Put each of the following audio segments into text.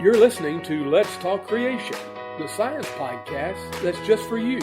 You're listening to Let's Talk Creation, the science podcast that's just for you.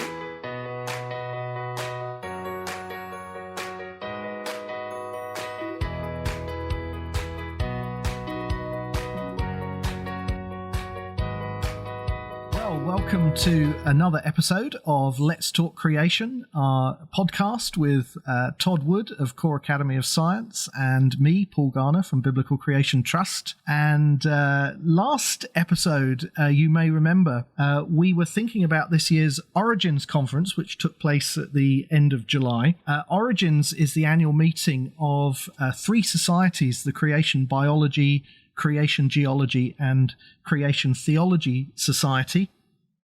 Welcome to another episode of Let's Talk Creation, our podcast with Todd Wood of Core Academy of Science and me, Paul Garner from Biblical Creation Trust. And last episode, you may remember, we were thinking about this year's Origins Conference, which took place at the end of July. Origins is the annual meeting of three societies: the Creation Biology, Creation Geology, and Creation Theology Society.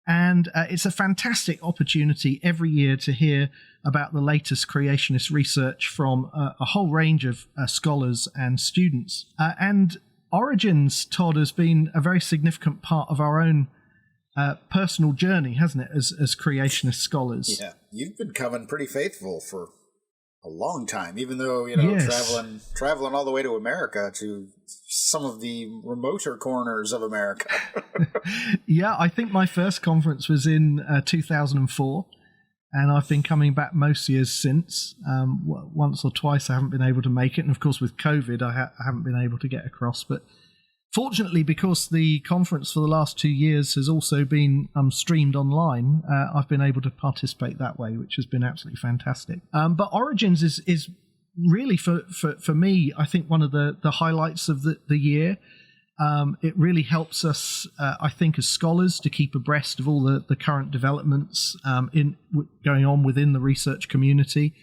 And it's a fantastic opportunity every year to hear about the latest creationist research from a whole range of scholars and students. And Origins, Todd, has been a very significant part of our own personal journey, hasn't it, as creationist scholars? Yeah, you've been coming pretty faithful for a long time, even though, yes, traveling all the way to America, to some of the remoter corners of America. Yeah, I think my first conference was in 2004, and I've been coming back most years since. Once or twice I haven't been able to make it, and of course with COVID I haven't been able to get across, but fortunately, because the conference for the last 2 years has also been streamed online, I've been able to participate that way, which has been absolutely fantastic. But Origins is really, for me, I think one of the highlights of the year. It really helps us, I think, as scholars to keep abreast of all the current developments going on within the research community.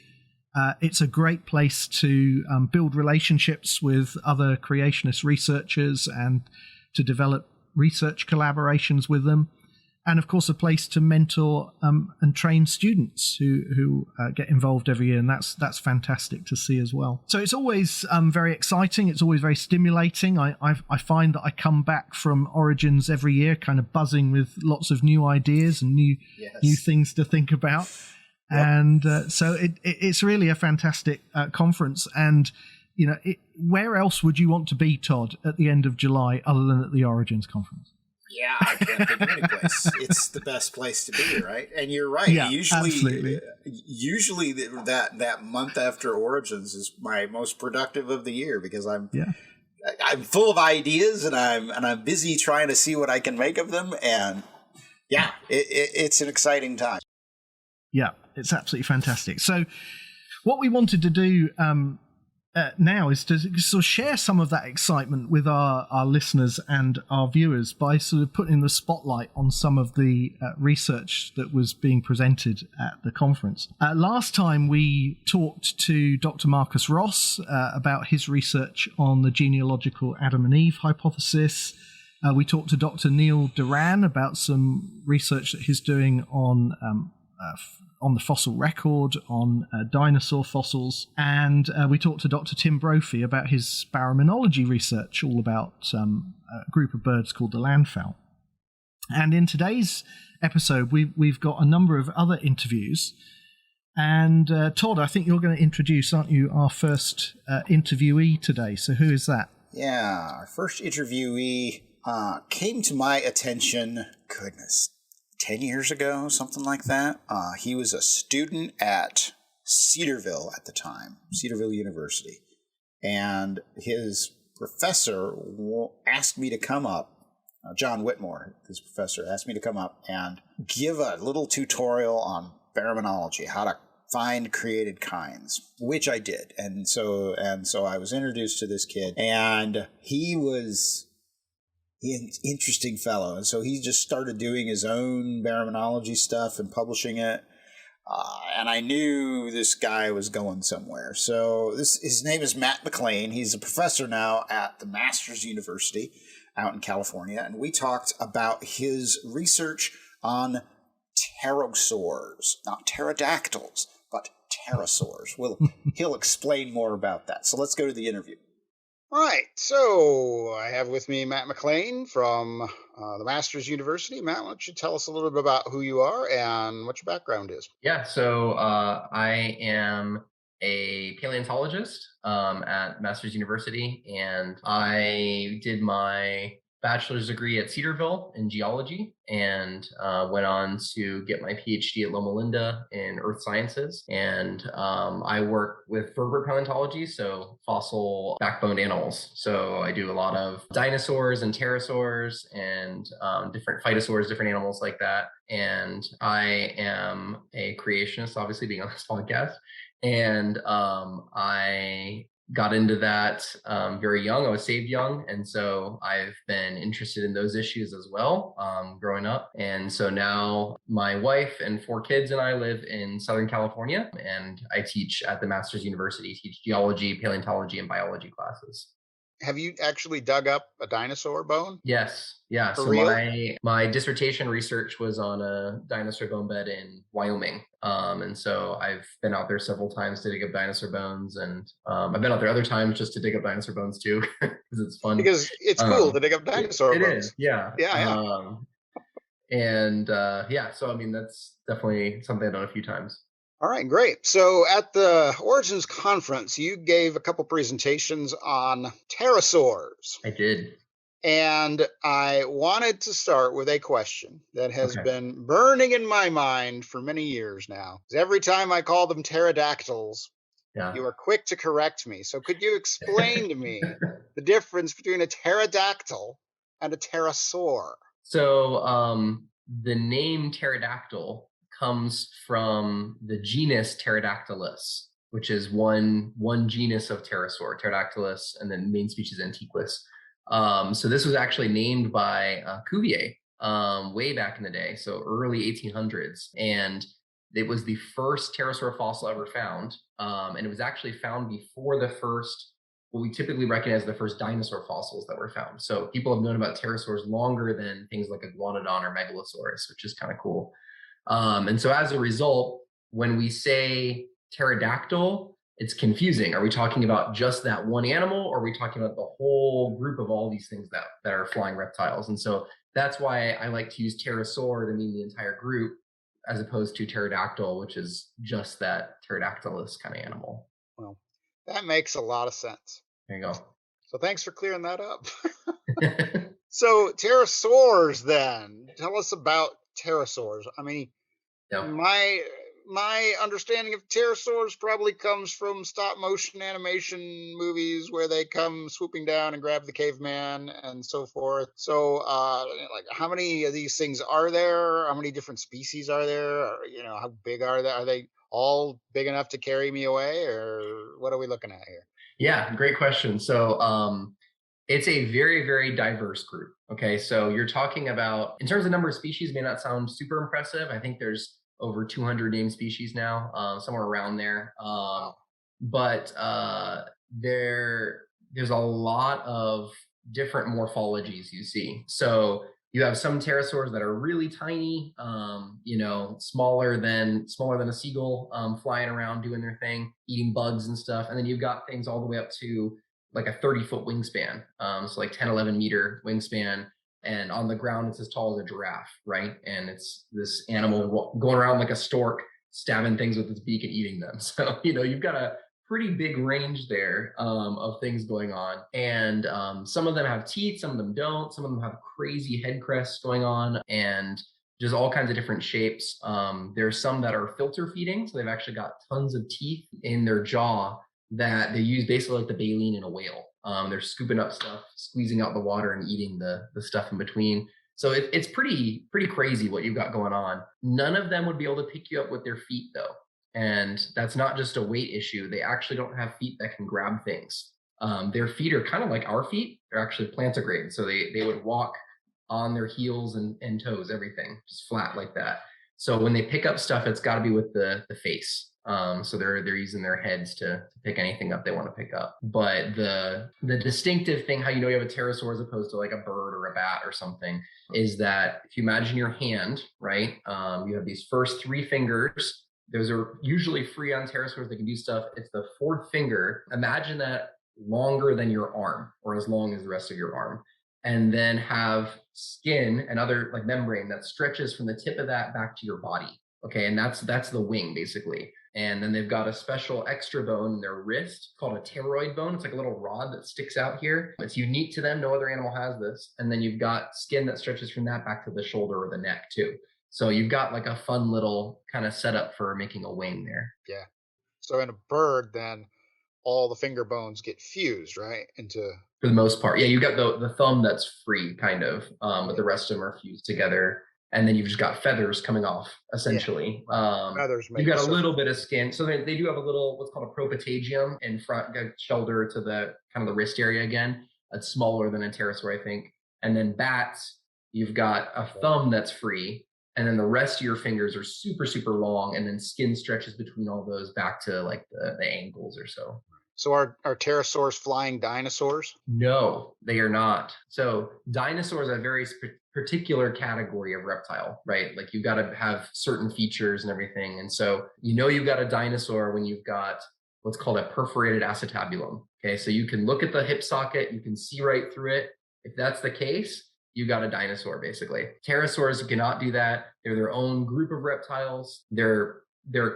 It's a great place to build relationships with other creationist researchers and to develop research collaborations with them. And, of course, a place to mentor and train students who get involved every year. And that's fantastic to see as well. So it's always very exciting. It's always very stimulating. I find that I come back from Origins every year kind of buzzing with lots of new ideas and new things to think about. Yep. And so it's really a fantastic conference. And, where else would you want to be, Todd, at the end of July other than at the Origins conference? Yeah, I can't think of any place. It's the best place to be, right? And you're right. Yeah, usually that month after Origins is my most productive of the year, because I'm full of ideas and I'm busy trying to see what I can make of them. And yeah, it's an exciting time. Yeah, it's absolutely fantastic. So what we wanted to do now is to sort of share some of that excitement with our listeners and our viewers by sort of putting the spotlight on some of the research that was being presented at the conference. Last time we talked to Dr. Marcus Ross about his research on the genealogical Adam and Eve hypothesis. We talked to Dr. Neil Duran about some research that he's doing on the fossil record, on dinosaur fossils. And we talked to Dr. Tim Brophy about his baraminology research, all about a group of birds called the landfowl. And in today's episode, we've got a number of other interviews. And Todd, I think you're going to introduce, aren't you, our first interviewee today? So who is that? Yeah, our first interviewee came to my attention, 10 years ago, something like that. He was a student at Cedarville at the time, Cedarville University. And his professor asked me to come up, John Whitmore, his professor, asked me to come up and give a little tutorial on baraminology, how to find created kinds, which I did. And so I was introduced to this kid, and he's an interesting fellow. And so he just started doing his own baraminology stuff and publishing it. And I knew this guy was going somewhere. So his name is Matt McLain. He's a professor now at the Masters University out in California. And we talked about his research on pterosaurs, not pterodactyls, but pterosaurs. He'll explain more about that. So let's go to the interview. All right, so I have with me Matt McLain from the Masters University. Matt, why don't you tell us a little bit about who you are and what your background is? Yeah, so I am a paleontologist at Masters University, and I did my bachelor's degree at Cedarville in geology, and went on to get my PhD at Loma Linda in earth sciences. And I work with vertebrate paleontology, so fossil backboned animals. So I do a lot of dinosaurs and pterosaurs and different phytosaurs, different animals like that. And I am a creationist, obviously being on this podcast. And I got into that very young. I was saved young. And so I've been interested in those issues as well growing up. And so now my wife and 4 kids and I live in Southern California, and I teach at the Master's University, teach geology, paleontology, and biology classes. Have you actually dug up a dinosaur bone? Yes. Yeah. For So real? my dissertation research was on a dinosaur bone bed in Wyoming. And so I've been out there several times to dig up dinosaur bones, and I've been out there other times just to dig up dinosaur bones too, because it's fun. Because it's cool to dig up dinosaur it bones. is, yeah. Yeah. So I mean, that's definitely something I've done a few times. All right, great. So at the Origins Conference, you gave a couple presentations on pterosaurs. I did. And I wanted to start with a question that has Okay. been burning in my mind for many years now. 'Cause every time I call them pterodactyls, Yeah. you are quick to correct me. So could you explain to me the difference between a pterodactyl and a pterosaur? So the name pterodactyl comes from the genus Pterodactylus, which is one genus of pterosaur, Pterodactylus, and then main species Antiquus. So this was actually named by Cuvier way back in the day, so early 1800s, and it was the first pterosaur fossil ever found, and it was actually found before the first, what we typically recognize the first dinosaur fossils that were found. So people have known about pterosaurs longer than things like Iguanodon or Megalosaurus, which is kind of cool. And so as a result, when we say pterodactyl, it's confusing. Are we talking about just that one animal, or are we talking about the whole group of all these things that are flying reptiles? And so that's why I like to use pterosaur to mean the entire group, as opposed to pterodactyl, which is just that pterodactylus kind of animal. Well, that makes a lot of sense. There you go. So thanks for clearing that up. So pterosaurs then. Tell us about pterosaurs. I mean, Yeah. my understanding of pterosaurs probably comes from stop motion animation movies where they come swooping down and grab the caveman and so forth. So like how many of these things are there? How many different species are there? Or, how big are they? Are they all big enough to carry me away, or what are we looking at here? Yeah, great question. So it's a very, very diverse group. Okay, so you're talking about, in terms of number of species, may not sound super impressive. I think there's over 200 named species now, somewhere around there. But there's a lot of different morphologies you see. So you have some pterosaurs that are really tiny, smaller than a seagull, flying around doing their thing, eating bugs and stuff. And then you've got things all the way up to like a 30-foot wingspan, so like 10, 11 meter wingspan. And on the ground, it's as tall as a giraffe, right? And it's this animal going around like a stork, stabbing things with its beak and eating them. So, you've got a pretty big range there of things going on. And some of them have teeth, some of them don't. Some of them have crazy head crests going on, and just all kinds of different shapes. There's some that are filter feeding. So they've actually got tons of teeth in their jaw that they use basically like the baleen in a whale. They're scooping up stuff, squeezing out the water, and eating the stuff in between. So it's pretty crazy what you've got going on. None of them would be able to pick you up with their feet, though. And that's not just a weight issue. They actually don't have feet that can grab things. Their feet are kind of like our feet. They're actually plantigrade. So they would walk on their heels and toes, everything, just flat like that. So when they pick up stuff, it's got to be with the face. So they're using their heads to pick anything up they want to pick up. But the distinctive thing, how you have a pterosaur as opposed to like a bird or a bat or something, is that if you imagine your hand, right, you have these first 3 fingers. Those are usually free on pterosaurs. They can do stuff. It's the 4th finger. Imagine that longer than your arm, or as long as the rest of your arm, and then have skin and other like membrane that stretches from the tip of that back to your body. Okay, and that's the wing basically. And then they've got a special extra bone in their wrist called a pteroid bone. It's like a little rod that sticks out here. It's unique to them. No other animal has this. And then you've got skin that stretches from that back to the shoulder or the neck too. So you've got like a fun little kind of setup for making a wing there. Yeah. So in a bird, then all the finger bones get fused, right? For the most part. Yeah, you've got the thumb that's free, kind of, but the rest of them are fused together. And then you've just got feathers coming off, essentially. Feathers you've got a little bit of skin. So they do have a little, what's called a propatagium in front, shoulder to the kind of the wrist area again. It's smaller than a pterosaur, I think. And then bats, you've got a thumb that's free. And then the rest of your fingers are super, super long. And then skin stretches between all those back to like the ankles or so. So are pterosaurs flying dinosaurs? No, they are not. So dinosaurs are a very particular category of reptile, right? Like you've got to have certain features and everything. And so you've got a dinosaur when you've got what's called a perforated acetabulum. Okay, so you can look at the hip socket, you can see right through it. If that's the case, you got a dinosaur basically. Pterosaurs cannot do that. They're their own group of reptiles. They're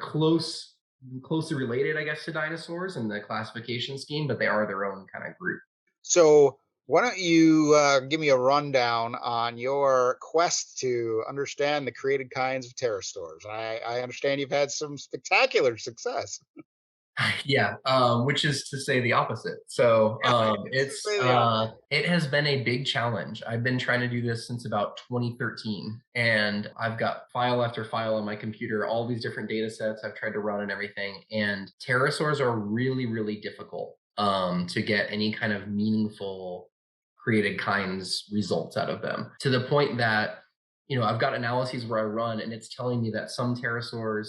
closely related, I guess, to dinosaurs in the classification scheme, but they are their own kind of group. So why don't you give me a rundown on your quest to understand the created kinds of pterosaurs? I understand you've had some spectacular success. Yeah, which is to say the opposite. So it has been a big challenge. I've been trying to do this since about 2013, and I've got file after file on my computer, all these different data sets I've tried to run and everything. And pterosaurs are really, really difficult to get any kind of meaningful created kinds results out of them, to the point that, I've got analyses where I run and it's telling me that some pterosaurs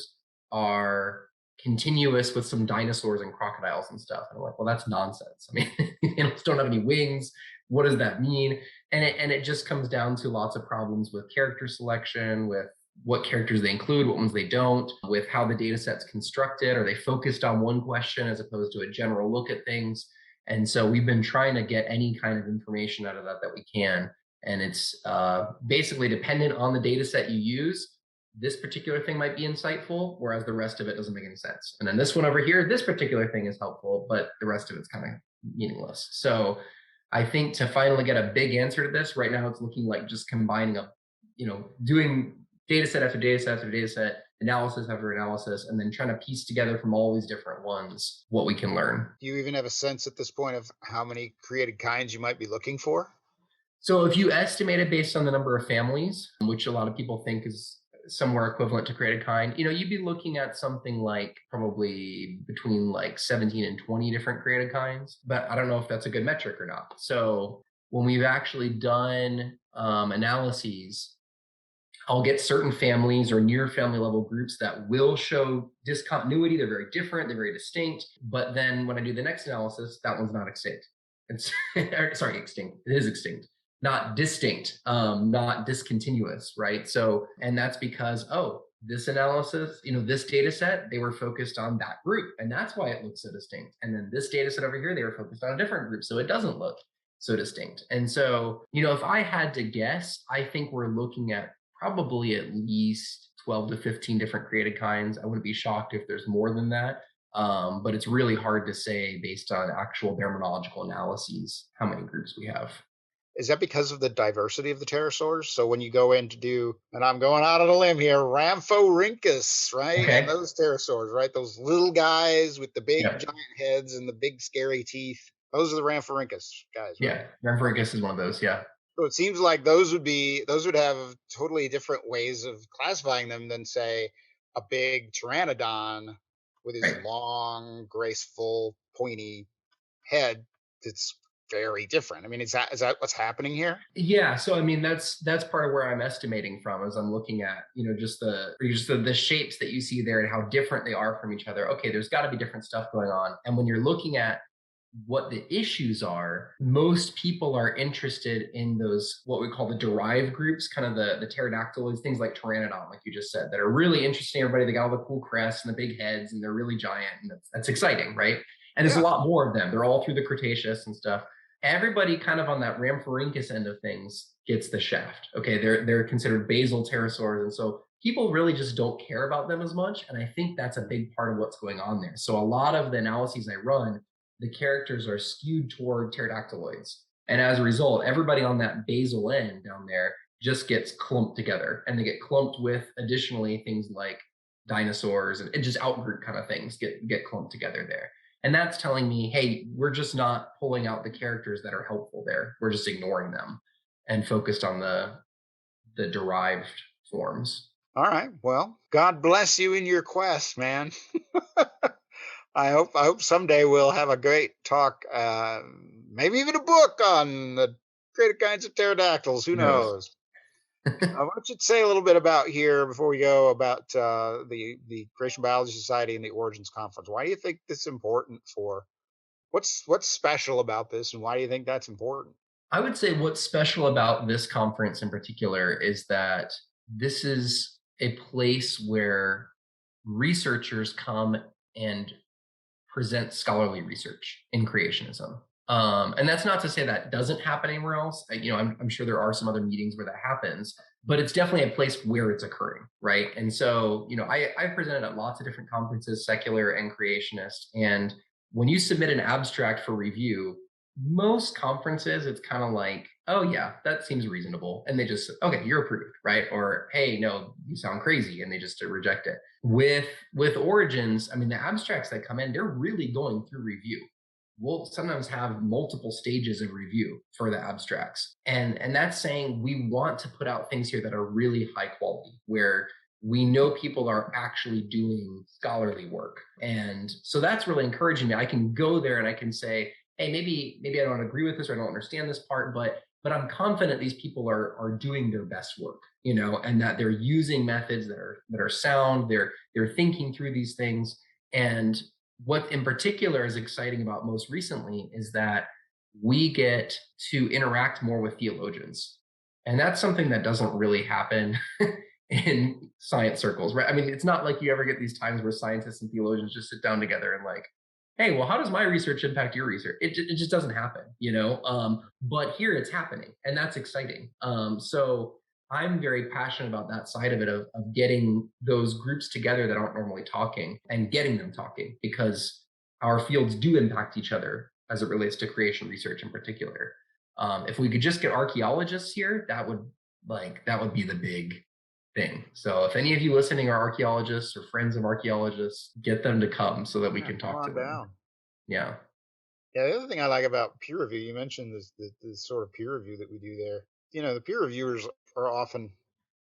are continuous with some dinosaurs and crocodiles and stuff. And I'm like, well, that's nonsense. I mean, animals don't have any wings. What does that mean? And it just comes down to lots of problems with character selection, with what characters they include, what ones they don't, with how the data set's constructed. Are they focused on one question as opposed to a general look at things? And so we've been trying to get any kind of information out of that we can. And it's basically dependent on the data set you use. This particular thing might be insightful, whereas the rest of it doesn't make any sense. And then this one over here, this particular thing is helpful, but the rest of it's kind of meaningless. So I think to finally get a big answer to this, right now it's looking like just combining doing data set after data set after data set, analysis after analysis, and then trying to piece together from all these different ones what we can learn. Do you even have a sense at this point of how many created kinds you might be looking for? So if you estimate it based on the number of families, which a lot of people think is somewhere equivalent to created kind, you'd be looking at something like probably between like 17 and 20 different created kinds, but I don't know if that's a good metric or not. So when we've actually done analyses, I'll get certain families or near family level groups that will show discontinuity. They're very different, they're very distinct. But then when I do the next analysis, that one's not extinct. It's sorry, extinct. It is extinct. Not distinct, not discontinuous, right? So, and that's because, this analysis, this data set, they were focused on that group, and that's why it looks so distinct. And then this data set over here, they were focused on a different group, so it doesn't look so distinct. And so, if I had to guess, I think we're looking at probably at least 12 to 15 different created kinds. I wouldn't be shocked if there's more than that. But it's really hard to say based on actual dermatological analyses how many groups we have. Is that because of the diversity of the pterosaurs? So when you go in to do, and I'm going out on a limb here, Rhamphorhynchus, right? Okay. And those pterosaurs, right? Those little guys with the big giant heads and the big scary teeth. Those are the Rhamphorhynchus guys, right? Yeah, Rhamphorhynchus is one of those, yeah. So it seems like those would have totally different ways of classifying them than, say, a big pteranodon with his long, graceful, pointy head that's very different. I mean, is that what's happening here? Yeah. So, I mean, that's part of where I'm estimating from, as I'm looking at, just the shapes that you see there and how different they are from each other. Okay, there's got to be different stuff going on. And when you're looking at what the issues are, most people are interested in those, what we call the derived groups, kind of the pterodactyls, things like pteranodon, like you just said, that are really interesting. Everybody, they got all the cool crests and the big heads, and they're really giant, and that's exciting, right? And there's a lot more of them. They're all through the Cretaceous and stuff. Everybody kind of on that Rhamphorhynchus end of things gets the shaft. Okay, they're considered basal pterosaurs, and so people really just don't care about them as much. And I think that's a big part of what's going on there. So a lot of the analyses I run, the characters are skewed toward pterodactyloids. And as a result, everybody on that basal end down there just gets clumped together, and they get clumped with additionally things like dinosaurs and just outgroup kind of things get clumped together there. And that's telling me, hey, we're just not pulling out the characters that are helpful there. We're just ignoring them and focused on the derived forms. All right. Well, God bless you in your quest, man. I hope someday we'll have a great talk, maybe even a book on the greater kinds of pterodactyls. Who knows? Why don't you say a little bit about here before we go about the Creation Biology Society and the Origins Conference? Why do you think this is important for? What's special about this, and why do you think that's important? I would say what's special about this conference in particular is that this is a place where researchers come and present scholarly research in creationism. And that's not to say that doesn't happen anywhere else. I'm sure there are some other meetings where that happens, but it's definitely a place where it's occurring, right? And so, I've presented at lots of different conferences, secular and creationist. And when you submit an abstract for review, most conferences, it's kind of like, oh yeah, that seems reasonable. And they just, okay, you're approved, right? Or, hey, no, you sound crazy. And they just reject it. With Origins, I mean, the abstracts that come in, they're really going through review. We'll sometimes have multiple stages of review for the abstracts. And that's saying we want to put out things here that are really high quality, where we know people are actually doing scholarly work. And so that's really encouraging me. I can go there and I can say, hey, maybe I don't agree with this, or I don't understand this part, but I'm confident these people are doing their best work, and that they're using methods that are sound. They're thinking through these things. And what in particular is exciting about most recently is that we get to interact more with theologians. And that's something that doesn't really happen in science circles, right? I mean, it's not like you ever get these times where scientists and theologians just sit down together and like, hey, well, how does my research impact your research? It just doesn't happen, but here it's happening, and that's exciting. So I'm very passionate about that side of it, of getting those groups together that aren't normally talking and getting them talking, because our fields do impact each other as it relates to creation research in particular. If we could just get archaeologists here, that would be the big thing. So if any of you listening are archaeologists or friends of archaeologists, get them to come so that we can talk to them. Down. Yeah. Yeah. The other thing I like about peer review, you mentioned this sort of peer review that we do there. The peer reviewers are often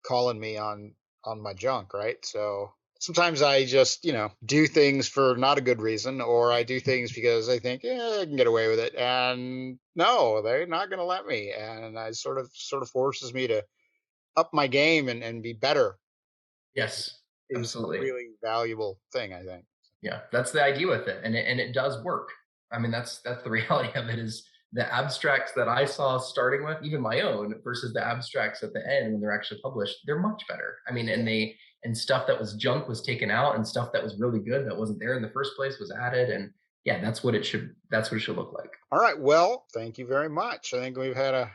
calling me on my junk, right? So sometimes I just, do things for not a good reason, or I do things because I think, yeah, I can get away with it. And no, they're not going to let me. And I sort of forces me to up my game and be better. Yes, absolutely. Is a really valuable thing, I think. Yeah, that's the idea with it. And it does work. I mean, that's the reality of it, is the abstracts that I saw starting with, even my own, versus the abstracts at the end when they're actually published, they're much better. I mean, and stuff that was junk was taken out, and stuff that was really good that wasn't there in the first place was added. And yeah, that's what it should look like. All right. Well, thank you very much. I think we've had a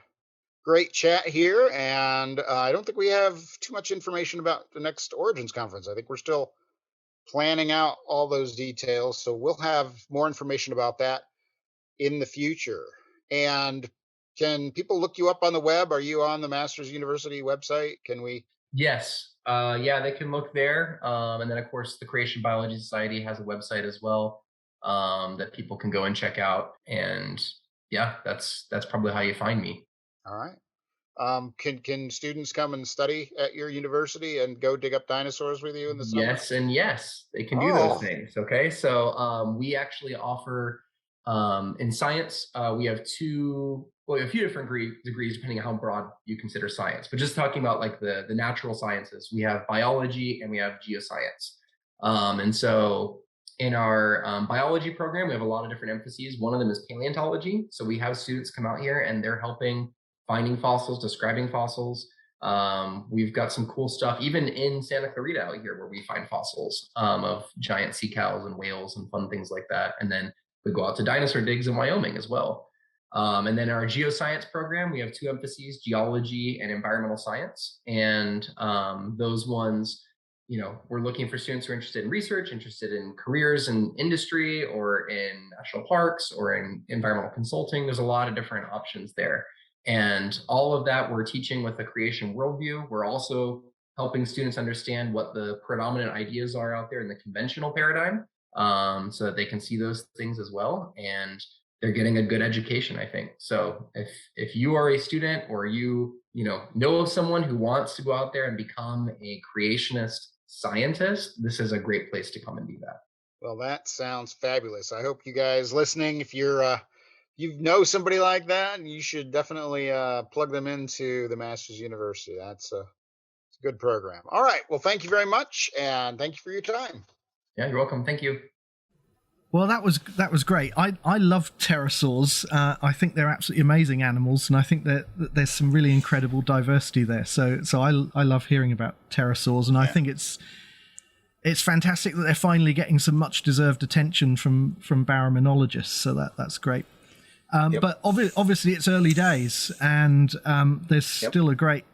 great chat here, and I don't think we have too much information about the next Origins conference. I think we're still planning out all those details, so we'll have more information about that in the future. And can people look you up on the web? Are you on the Masters University website? Can we? Yes. Yeah, they can look there. And then, of course, the Creation Biology Society has a website as well that people can go and check out. And yeah, that's probably how you find me. All right. Can students come and study at your university and go dig up dinosaurs with you in the summer? Yes, and yes, they can do those things. Okay, so we actually offer in science, we have a few different degrees depending on how broad you consider science. But just talking about like the natural sciences, we have biology and we have geoscience. And so in our biology program, we have a lot of different emphases. One of them is paleontology. So we have students come out here and they're helping finding fossils, describing fossils. We've got some cool stuff, even in Santa Clarita out here, where we find fossils of giant sea cows and whales and fun things like that. And then we go out to dinosaur digs in Wyoming as well. And then our geoscience program, we have 2 emphases, geology and environmental science. And those ones, we're looking for students who are interested in research, interested in careers in industry or in national parks or in environmental consulting. There's a lot of different options there. And all of that we're teaching with a creation worldview. We're also helping students understand what the predominant ideas are out there in the conventional paradigm, so that they can see those things as well. And they're getting a good education, I think. So if you are a student or you know of someone who wants to go out there and become a creationist scientist, this is a great place to come and do that. Well, that sounds fabulous. I hope you guys listening, if you're you know somebody like that, you should definitely plug them into the Masters University. It's a good program. All right. Well, thank you very much, and thank you for your time. Yeah, you're welcome. Thank you. Well, that was great. I love pterosaurs. I think they're absolutely amazing animals, and I think that there's some really incredible diversity there. So I love hearing about pterosaurs, and I think it's fantastic that they're finally getting some much deserved attention from baraminologists. So that's great. But obviously it's early days, and there's still a great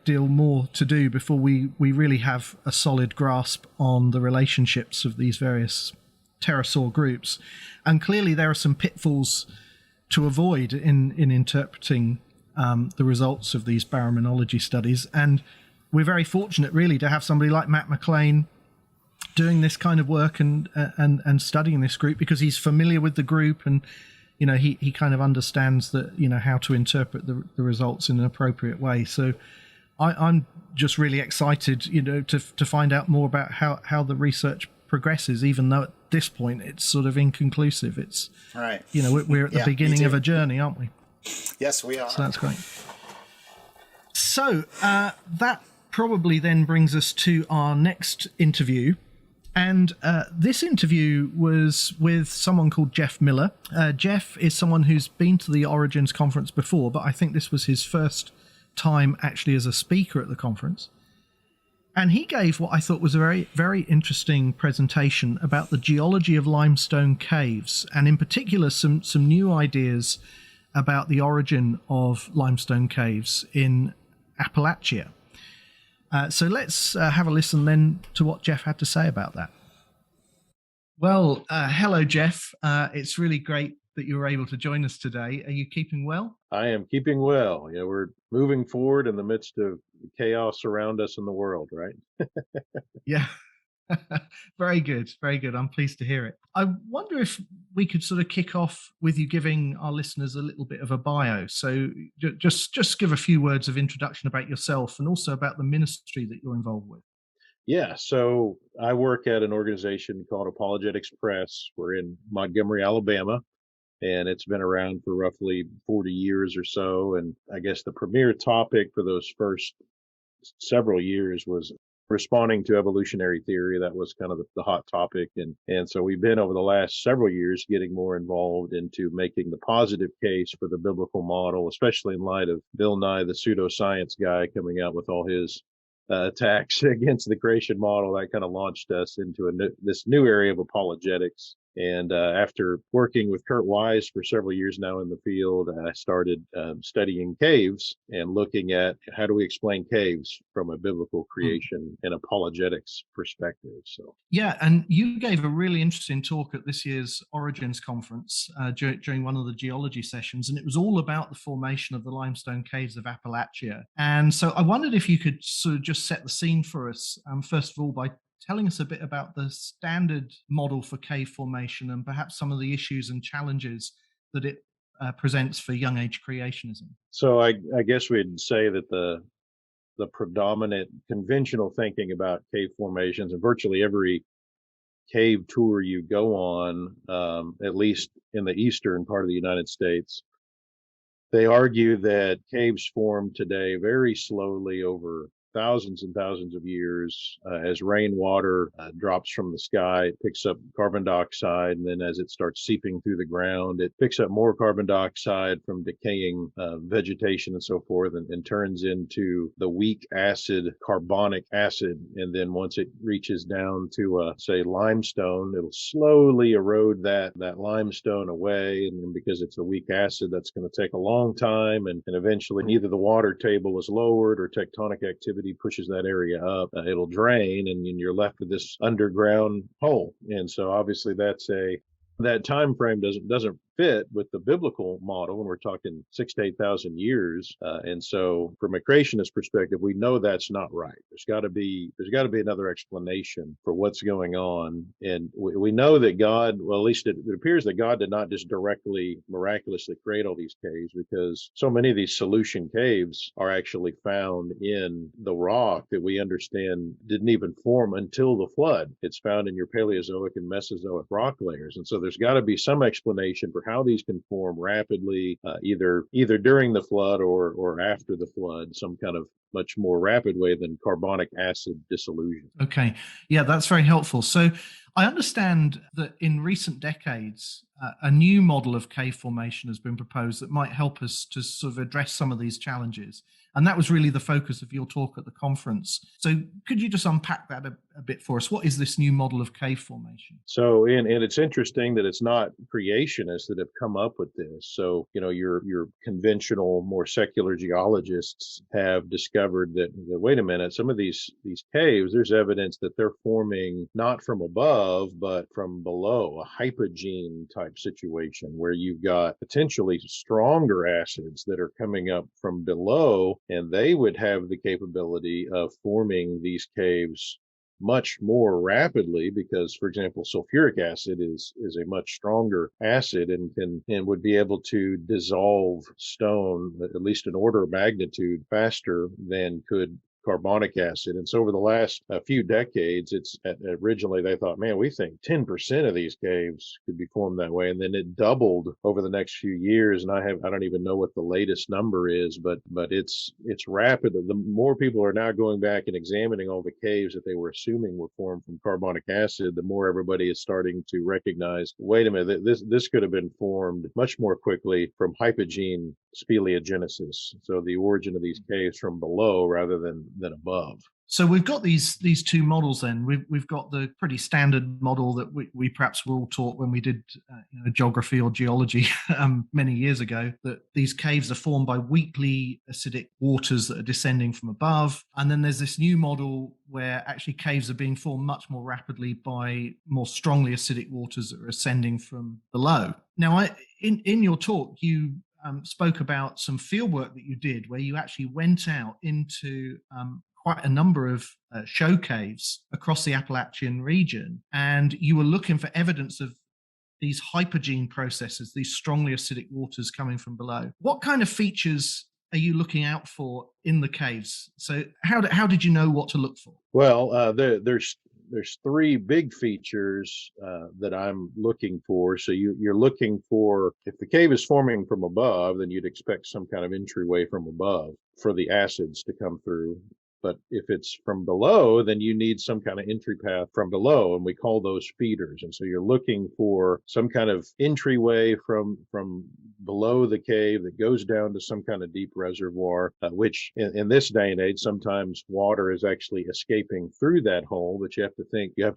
deal more to do before we really have a solid grasp on the relationships of these various pterosaur groups. And clearly there are some pitfalls to avoid in interpreting the results of these baraminology studies. And we're very fortunate really to have somebody like Matt McLain doing this kind of work and studying this group, because he's familiar with the group, and he kind of understands that how to interpret the results in an appropriate way. So I'm just really excited to find out more about how the research progresses, even though at this point it's sort of inconclusive. It's right. We're at the beginning of a journey, aren't we? Yes, we are. So that's great. So that probably then brings us to our next interview. And this interview was with someone called Jeff Miller. Jeff is someone who's been to the Origins conference before, but I think this was his first time actually as a speaker at the conference. And he gave what I thought was a very, very interesting presentation about the geology of limestone caves, and in particular some new ideas about the origin of limestone caves in Appalachia. So let's have a listen then to what Jeff had to say about that. Well, hello, Jeff. It's really great that you were able to join us today. Are you keeping well? I am keeping well. We're moving forward in the midst of chaos around us in the world, right? Yeah. Very good. Very good. I'm pleased to hear it. I wonder if we could sort of kick off with you giving our listeners a little bit of a bio. So just give a few words of introduction about yourself and also about the ministry that you're involved with. Yeah. So I work at an organization called Apologetics Press. We're in Montgomery, Alabama, and it's been around for roughly 40 years or so. And I guess the premier topic for those first several years was responding to evolutionary theory. That was kind of the hot topic. And so we've been over the last several years getting more involved into making the positive case for the biblical model, especially in light of Bill Nye, the pseudoscience guy, coming out with all his attacks against the creation model. That kind of launched us into this new area of apologetics. And after working with Kurt Wise for several years now in the field, I started studying caves and looking at how do we explain caves from a biblical creation and apologetics perspective. So yeah, and you gave a really interesting talk at this year's Origins conference during one of the geology sessions, and it was all about the formation of the limestone caves of Appalachia. And so I wondered if you could sort of just set the scene for us, first of all, by telling us a bit about the standard model for cave formation and perhaps some of the issues and challenges that it presents for young age creationism. So I guess we'd say that the predominant conventional thinking about cave formations, and virtually every cave tour you go on, at least in the eastern part of the United States, they argue that caves form today very slowly over thousands and thousands of years. As rainwater drops from the sky, it picks up carbon dioxide, and then as it starts seeping through the ground, it picks up more carbon dioxide from decaying vegetation and so forth, and turns into the weak acid carbonic acid. And then once it reaches down to say limestone, it'll slowly erode that limestone away, and because it's a weak acid, that's going to take a long time, and eventually either the water table is lowered or tectonic activity pushes that area up. It'll drain, and you're left with this underground hole. And so obviously that time frame doesn't fit with the biblical model when we're talking 6,000 to 8,000 years. And so from a creationist perspective, we know that's not right. There's got to be another explanation for what's going on. And we know that God, well, at least it appears that God did not just directly, miraculously create all these caves, because so many of these solution caves are actually found in the rock that we understand didn't even form until the flood. It's found in your Paleozoic and Mesozoic rock layers. And so there's got to be some explanation for how these can form rapidly, either during the flood or after the flood, some kind of much more rapid way than carbonic acid dissolution. Okay. Yeah, that's very helpful. So I understand that in recent decades, a new model of cave formation has been proposed that might help us to sort of address some of these challenges. And that was really the focus of your talk at the conference. So could you just unpack that a bit for us? What is this new model of cave formation? So, and it's interesting that it's not creationists that have come up with this. So, your conventional, more secular geologists have discovered that wait a minute, some of these caves, there's evidence that they're forming not from above, but from below, a hypogene type situation where you've got potentially stronger acids that are coming up from below, and they would have the capability of forming these caves much more rapidly because, for example, sulfuric acid is a much stronger acid and would be able to dissolve stone at least an order of magnitude faster than could carbonic acid. And so over the last few decades, originally they thought, man, we think 10% of these caves could be formed that way. And then it doubled over the next few years. And I don't even know what the latest number is, but it's rapid. The more people are now going back and examining all the caves that they were assuming were formed from carbonic acid, the more everybody is starting to recognize, wait a minute, this could have been formed much more quickly from hypogene speleogenesis. So the origin of these caves from below rather than above. So we've got these two models then. We've got the pretty standard model that we perhaps were all taught when we did geography or geology many years ago, that these caves are formed by weakly acidic waters that are descending from above. And then there's this new model where actually caves are being formed much more rapidly by more strongly acidic waters that are ascending from below. Now, in your talk, you spoke about some fieldwork that you did where you actually went out into quite a number of show caves across the Appalachian region, and you were looking for evidence of these hypogene processes, these strongly acidic waters coming from below. What kind of features are you looking out for in the caves? So how did you know what to look for? Well, there's three big features that I'm looking for. So you're looking for, if the cave is forming from above, then you'd expect some kind of entryway from above for the acids to come through. But if it's from below, then you need some kind of entry path from below, and we call those feeders. And so you're looking for some kind of entryway from below the cave that goes down to some kind of deep reservoir, which in this day and age, sometimes water is actually escaping through that hole. But you have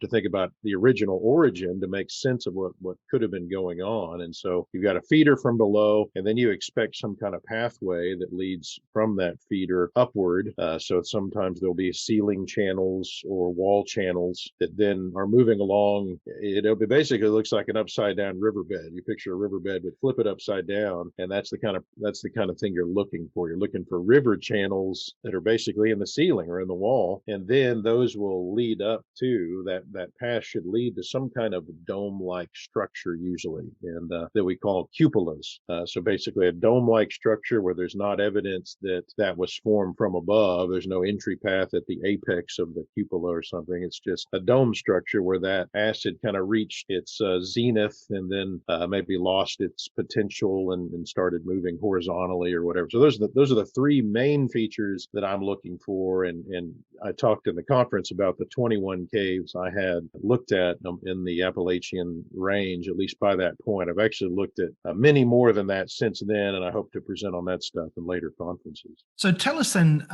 to think about the original origin to make sense of what could have been going on. And so you've got a feeder from below, and then you expect some kind of pathway that leads from that feeder upward. So sometimes there'll be ceiling channels or wall channels that then are moving along. It basically looks like an upside down riverbed. You picture a riverbed, but flip it upside down, and that's the kind of thing you're looking for. You're looking for river channels that are basically in the ceiling or in the wall, and then those will lead up to that path should lead to some kind of dome-like structure usually, and that we call cupolas. So basically a dome-like structure where there's not evidence that was formed from above. There's no entry path at the apex of the cupola or something. It's just a dome structure where that acid kind of reached its zenith and then maybe lost its potential vertical and started moving horizontally or whatever. So those are the three main features that I'm looking for. And I talked in the conference about the 21 caves I had looked at in the Appalachian range, at least by that point. I've actually looked at many more than that since then, and I hope to present on that stuff in later conferences. So tell us then,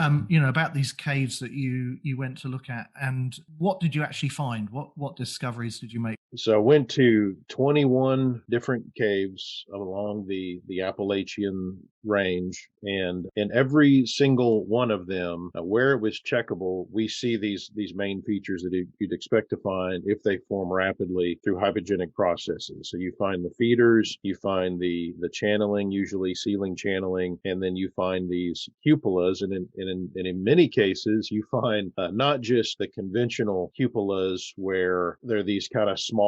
about these caves that you went to look at, and what did you actually find? What discoveries did you make? So I went to 21 different caves along the Appalachian range, and in every single one of them, where it was checkable, we see these main features that you'd expect to find if they form rapidly through hypogenic processes. So you find the feeders, you find the channeling, usually ceiling channeling, and then you find these cupolas, and in many cases you find not just the conventional cupolas where they're these kind of small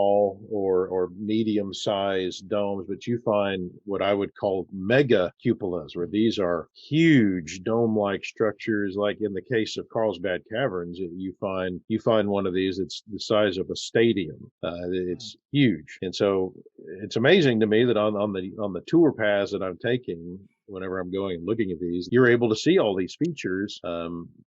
or medium-sized domes, but you find what I would call mega cupolas, where these are huge dome-like structures. Like in the case of Carlsbad Caverns, you find one of these. It's the size of a stadium. It's huge, and so it's amazing to me that on the tour paths that I'm taking, whenever I'm going and looking at these, you're able to see all these features,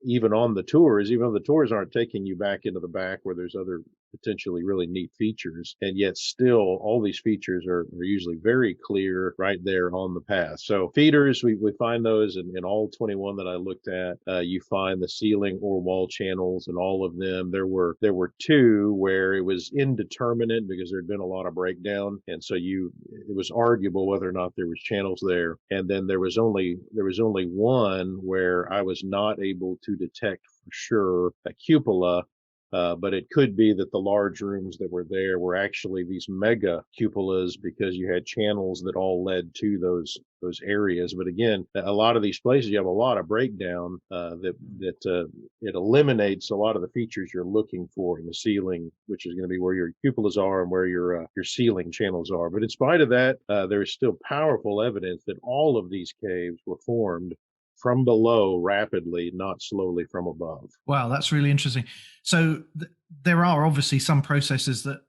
even on the tours, even though the tours aren't taking you back into the back where there's other potentially really neat features. And yet still all these features are usually very clear right there on the path. So feeders, we find those in all 21 that I looked at. You find the ceiling or wall channels in all of them. There were two where it was indeterminate because there'd been a lot of breakdown. And so it was arguable whether or not there was channels there. And then there was only one where I was not able to detect for sure a cupola, but it could be that the large rooms that were there were actually these mega cupolas because you had channels that all led to those areas. But again, a lot of these places you have a lot of breakdown that it eliminates a lot of the features you're looking for in the ceiling, which is going to be where your cupolas are and where your ceiling channels are. But in spite of that, there is still powerful evidence that all of these caves were formed from below rapidly, not slowly from above. Wow, that's really interesting. So there are obviously some processes that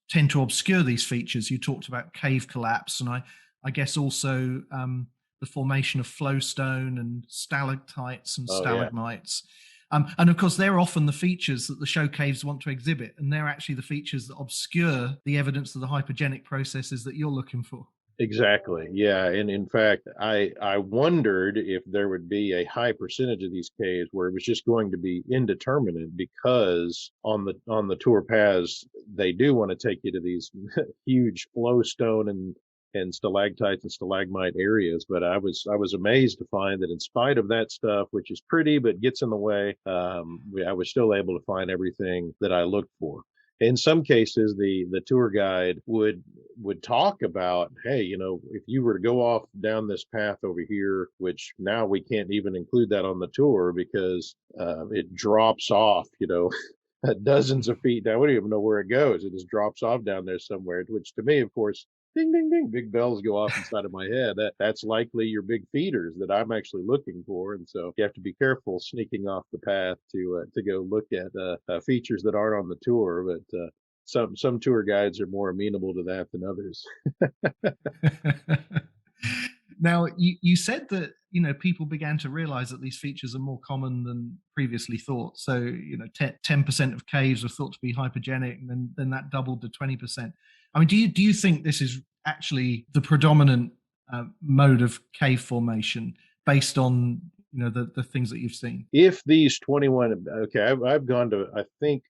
tend to obscure these features. You talked about cave collapse, and I guess also the formation of flowstone and stalactites and stalagmites. And of course, they're often the features that the show caves want to exhibit, and they're actually the features that obscure the evidence of the hypogenic processes that you're looking for. Exactly. Yeah. And in fact, I wondered if there would be a high percentage of these caves where it was just going to be indeterminate, because on the tour paths, they do want to take you to these huge flowstone and stalactites and stalagmite areas. But I was amazed to find that in spite of that stuff, which is pretty but gets in the way, I was still able to find everything that I looked for. In some cases, the tour guide would talk about, hey, if you were to go off down this path over here, which now we can't even include that on the tour because it drops off, dozens of feet down. We don't even know where it goes. It just drops off down there somewhere, which to me, of course, ding, ding, ding, big bells go off inside of my head. That's likely your big feeders that I'm actually looking for. And so you have to be careful sneaking off the path to go look at features that aren't on the tour. But some tour guides are more amenable to that than others. Now, you said that, people began to realize that these features are more common than previously thought. So, 10% of caves are thought to be hypogenic, and then that doubled to 20%. I mean, do you think this is actually the predominant mode of cave formation based on, the things that you've seen? If these 21, okay, I've gone to, I think,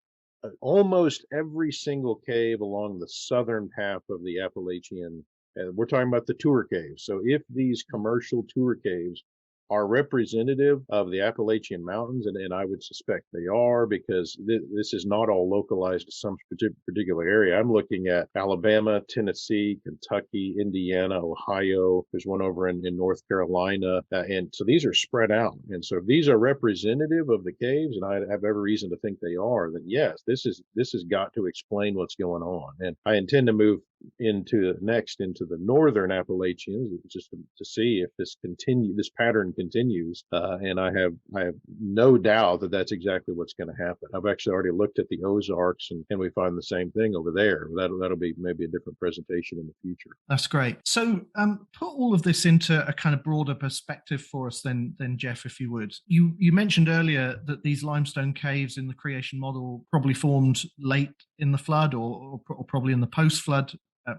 almost every single cave along the southern half of the Appalachian. And we're talking about the tour caves. So if these commercial tour caves are representative of the Appalachian Mountains, and I would suspect they are, because this is not all localized to some particular area. I'm looking at Alabama, Tennessee, Kentucky, Indiana, Ohio. There's one over in North Carolina. And so these are spread out. And so if these are representative of the caves, and I have every reason to think they are, then yes, this has got to explain what's going on. And I intend to move into the northern Appalachians just to see if this pattern continues. And I have no doubt that that's exactly what's going to happen. I've actually already looked at the Ozarks, and we find the same thing over there. That'll be maybe a different presentation in the future. That's great. So put all of this into a kind of broader perspective for us then Jeff, if you would. You mentioned earlier that these limestone caves in the creation model probably formed late in the flood or probably in the post-flood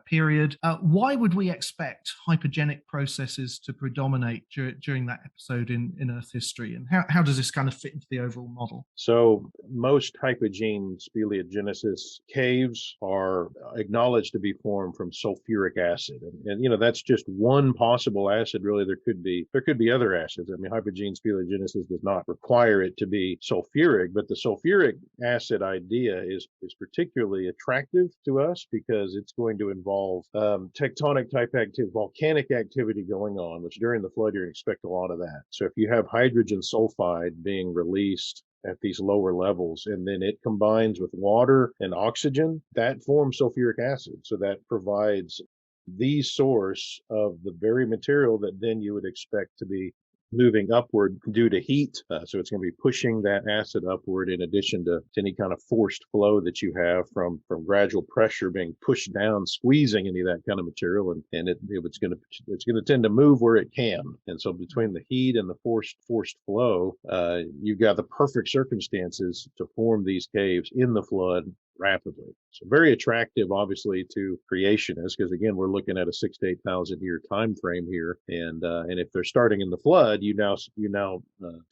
period. Why would we expect hypergenic processes to predominate during that episode in Earth history? And how does this kind of fit into the overall model? So most hypogene speleogenesis caves are acknowledged to be formed from sulfuric acid. And that's just one possible acid, really. There could be other acids. I mean, hypogene speleogenesis does not require it to be sulfuric, but the sulfuric acid idea is particularly attractive to us because it's going to involve tectonic type activity, volcanic activity going on, which during the flood, you expect a lot of that. So if you have hydrogen sulfide being released at these lower levels, and then it combines with water and oxygen, that forms sulfuric acid. So that provides the source of the very material that then you would expect to be moving upward due to heat. So it's going to be pushing that acid upward in addition to any kind of forced flow that you have from gradual pressure being pushed down, squeezing any of that kind of material. And it's going to tend to move where it can. And so between the heat and the forced flow, you've got the perfect circumstances to form these caves in the flood rapidly. So very attractive, obviously, to creationists, because again, we're looking at a 6,000 to 8,000 year time frame here, and if they're starting in the flood, you now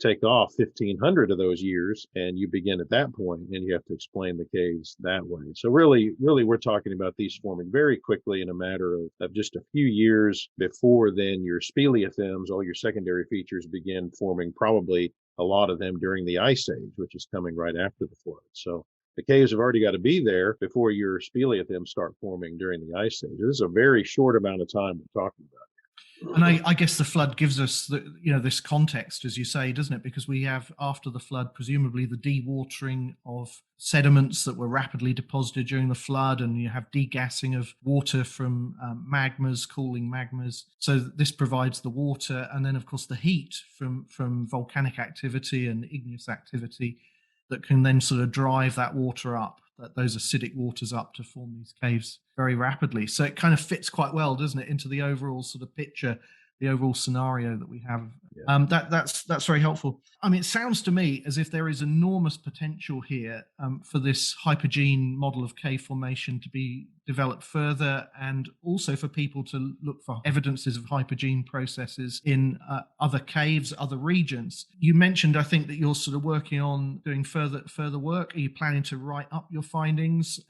take off 1,500 of those years, and you begin at that point, and you have to explain the caves that way. So really, we're talking about these forming very quickly in a matter of just a few years before then your speleothems, all your secondary features, begin forming. Probably a lot of them during the Ice Age, which is coming right after the flood. So the caves have already got to be there before your speleothems start forming during the Ice Age. This is a very short amount of time we're talking about. And I guess the flood gives us this context, as you say, doesn't it? Because we have, after the flood, presumably the dewatering of sediments that were rapidly deposited during the flood, and you have degassing of water from magmas, cooling magmas. So this provides the water, and then of course the heat from volcanic activity and igneous activity that can then sort of drive that water up, those acidic waters up to form these caves very rapidly. So it kind of fits quite well, doesn't it, into the overall sort of picture, the overall scenario that we have. Yeah. That's very helpful. I mean, it sounds to me as if there is enormous potential here for this hypogene model of cave formation to be developed further, and also for people to look for evidences of hypogene processes in other caves, other regions. You mentioned, I think, that you're sort of working on doing further work. Are you planning to write up your findings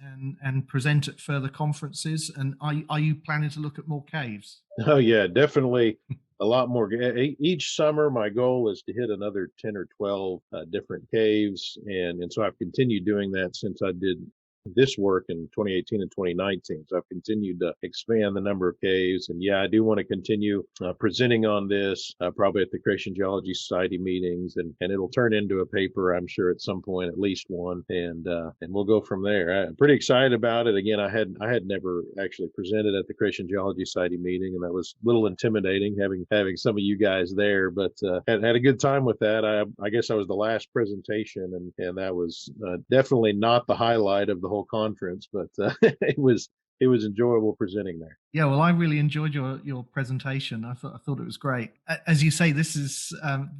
and present at further conferences? And are you planning to look at more caves? Oh yeah, definitely. A lot more. Each summer, my goal is to hit another 10 or 12 different caves. And so I've continued doing that since I did this work in 2018 and 2019. So I've continued to expand the number of caves. And yeah, I do want to continue presenting on this, probably at the Creation Geology Society meetings, and it'll turn into a paper, I'm sure, at some point, at least one, and we'll go from there. I'm pretty excited about it. Again, I had never actually presented at the Creation Geology Society meeting, and that was a little intimidating having some of you guys there, but had a good time with that. I guess I was the last presentation, and that was definitely not the highlight of the whole conference, but it was enjoyable presenting there. Yeah, well, I really enjoyed your presentation. I thought it was great. As you say, this is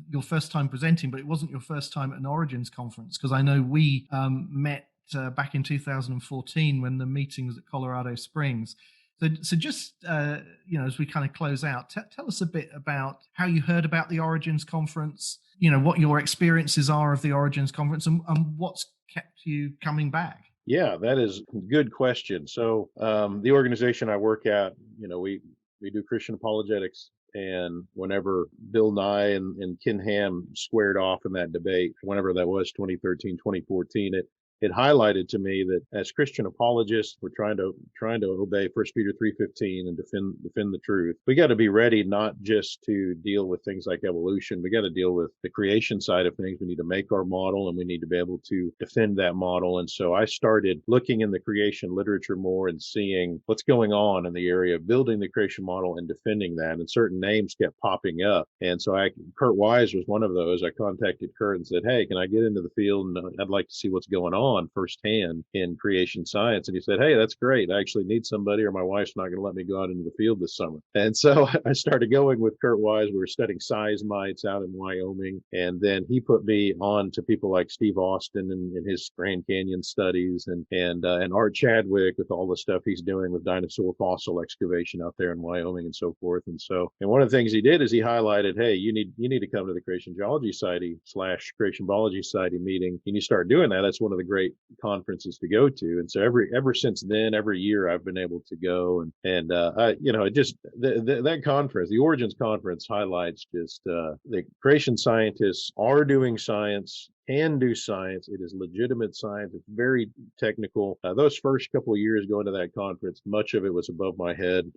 your first time presenting, but it wasn't your first time at an Origins conference, because I know we met back in 2014 when the meeting was at Colorado Springs. So just as we kind of close out, tell us a bit about how you heard about the Origins conference. What your experiences are of the Origins conference, and what's kept you coming back. Yeah, that is a good question. So the organization I work at, we do Christian apologetics. And whenever Bill Nye and Ken Ham squared off in that debate, whenever that was, 2013, 2014, it highlighted to me that as Christian apologists, we're trying to obey 1 Peter 3:15 and defend the truth. We got to be ready not just to deal with things like evolution. We got to deal with the creation side of things. We need to make our model, and we need to be able to defend that model. And so I started looking in the creation literature more and seeing what's going on in the area of building the creation model and defending that. And certain names kept popping up. And so Kurt Wise was one of those. I contacted Kurt and said, hey, can I get into the field? And I'd like to see what's going on firsthand in creation science. And he said, hey, that's great. I actually need somebody, or my wife's not going to let me go out into the field this summer. And so I started going with Kurt Wise. We were studying seismites out in Wyoming. And then he put me on to people like Steve Austin and his Grand Canyon studies, and Art Chadwick with all the stuff he's doing with dinosaur fossil excavation out there in Wyoming and so forth. And one of the things he did is he highlighted, hey, you need to come to the Creation Geology Society / Creation Biology Society meeting. And you start doing that. That's one of the great conferences to go to. And so ever since then, every year I've been able to go, and it just that conference, the Origins Conference, highlights just the creation scientists are doing science, can do science. It is legitimate science. It's very technical. Those first couple of years going to that conference, much of it was above my head.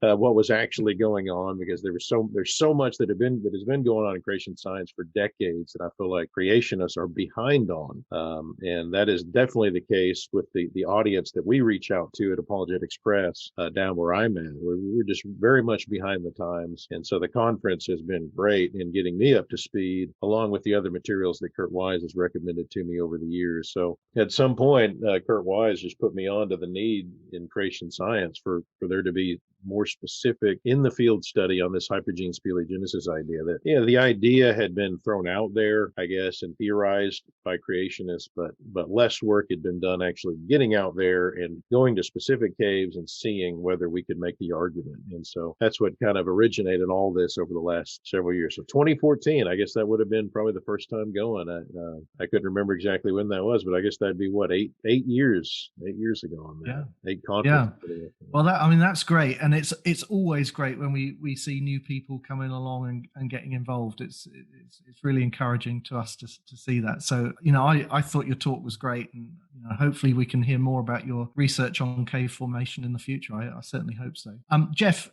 What was actually going on, because there's so much that has been going on in creation science for decades that I feel like creationists are behind on. And that is definitely the case with the audience that we reach out to at Apologetics Press down where I'm at. We're just very much behind the times. And so the conference has been great in getting me up to speed, along with the other materials that Kurt Wise has recommended to me over the years. So at some point, Kurt Wise just put me on to the need in creation science for there to be more specific in the field study on this hypergene speleogenesis idea. That the idea had been thrown out there, I guess, and theorized by creationists, but less work had been done actually getting out there and going to specific caves and seeing whether we could make the argument. And so that's what kind of originated all this over the last several years. So 2014, I guess that would have been probably the first time going. I couldn't remember exactly when that was, but I guess that'd be what, eight years ago on that. Yeah. 8 conferences. Yeah. Well, that's great. And it's always great when we see new people coming along and getting involved. It's really encouraging to us to see that. So, I thought your talk was great, and hopefully we can hear more about your research on cave formation in the future. I certainly hope so. Jeff,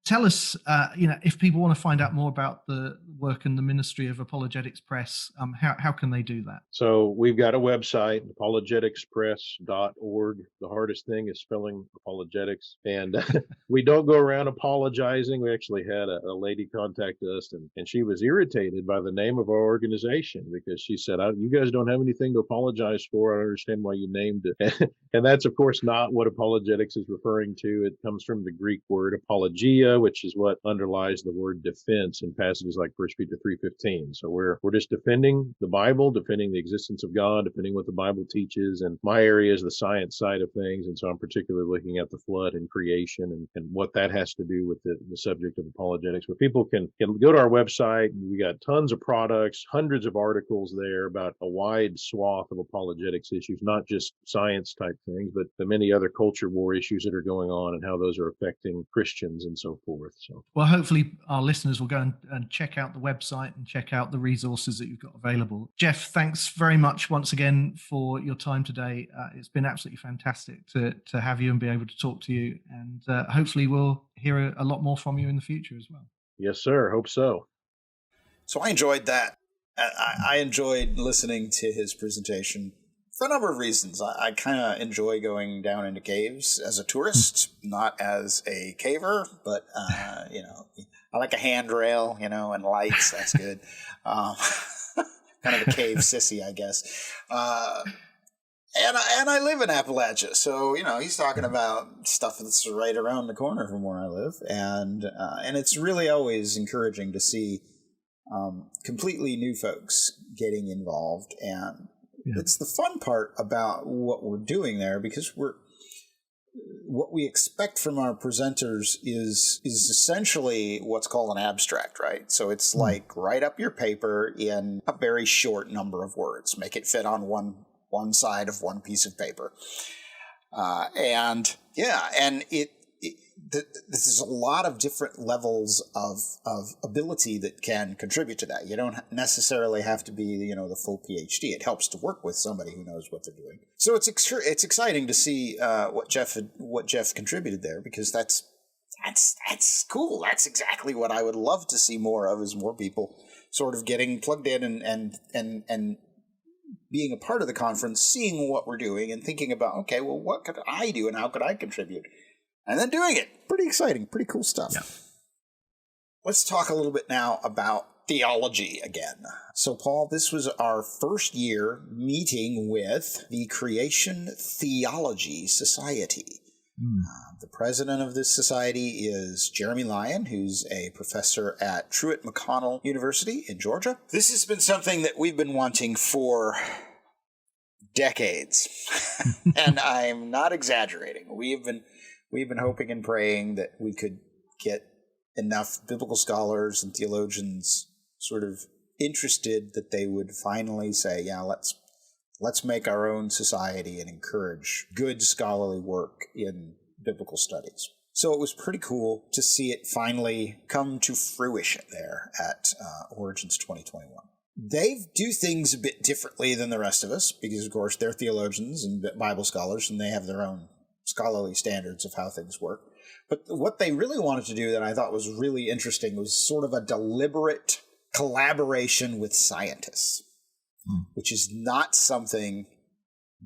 tell us, if people want to find out more about the work and the Ministry of Apologetics Press, how can they do that? So we've got a website, apologeticspress.org. The hardest thing is spelling apologetics. And we don't go around apologizing. We actually had a lady contact us, and she was irritated by the name of our organization, because she said, you guys don't have anything to apologize for. I don't understand why you named it. And that's, of course, not what apologetics is referring to. It comes from the Greek word apologia, which is what underlies the word defense in passages like 1 Peter 3:15. So we're just defending the Bible, defending the existence of God, defending what the Bible teaches. And my area is the science side of things. And so I'm particularly looking at the flood and creation and what that has to do with the subject of apologetics. But people can go to our website, and we got tons of products, hundreds of articles there about a wide swath of apologetics issues, not just science type things, but the many other culture war issues that are going on and how those are affecting Christians and so forth. So, well, hopefully our listeners will go and check out the website and check out the resources that you've got available. Jeff, thanks very much once again for your time today. It's been absolutely fantastic to have you and be able to talk to you, and hopefully we'll hear a lot more from you in the future as well. Yes, sir. Hope so. So I enjoyed that. I enjoyed listening to his presentation for a number of reasons. I kind of enjoy going down into caves as a tourist, not as a caver, but, I like a handrail, and lights. That's good. Kind of a cave sissy, I guess. And I live in Appalachia, so he's talking about stuff that's right around the corner from where I live, and it's really always encouraging to see completely new folks getting involved, and it's the fun part about what we're doing there, because what we expect from our presenters is essentially what's called an abstract, right? So it's like write up your paper in a very short number of words, make it fit on one side of one piece of paper. this is a lot of different levels of ability that can contribute to that. You don't necessarily have to be, the full PhD. It helps to work with somebody who knows what they're doing. So it's exciting to see what Jeff contributed there, because that's cool. That's exactly what I would love to see more of, is more people sort of getting plugged in and being a part of the conference, seeing what we're doing and thinking about, okay, well, what could I do and how could I contribute? And then doing it. Pretty exciting, pretty cool stuff. Yeah. Let's talk a little bit now about theology again. So, Paul, this was our first year meeting with the Creation Theology Society. The president of this society is Jeremy Lyon, who's a professor at Truett McConnell University in Georgia. This has been something that we've been wanting for decades, and I'm not exaggerating. We've been hoping and praying that we could get enough biblical scholars and theologians sort of interested that they would finally say, yeah, let's make our own society and encourage good scholarly work in biblical studies. So it was pretty cool to see it finally come to fruition there at Origins 2021. They do things a bit differently than the rest of us because, of course, they're theologians and Bible scholars, and they have their own scholarly standards of how things work. But what they really wanted to do that I thought was really interesting was sort of a deliberate collaboration with scientists, which is not something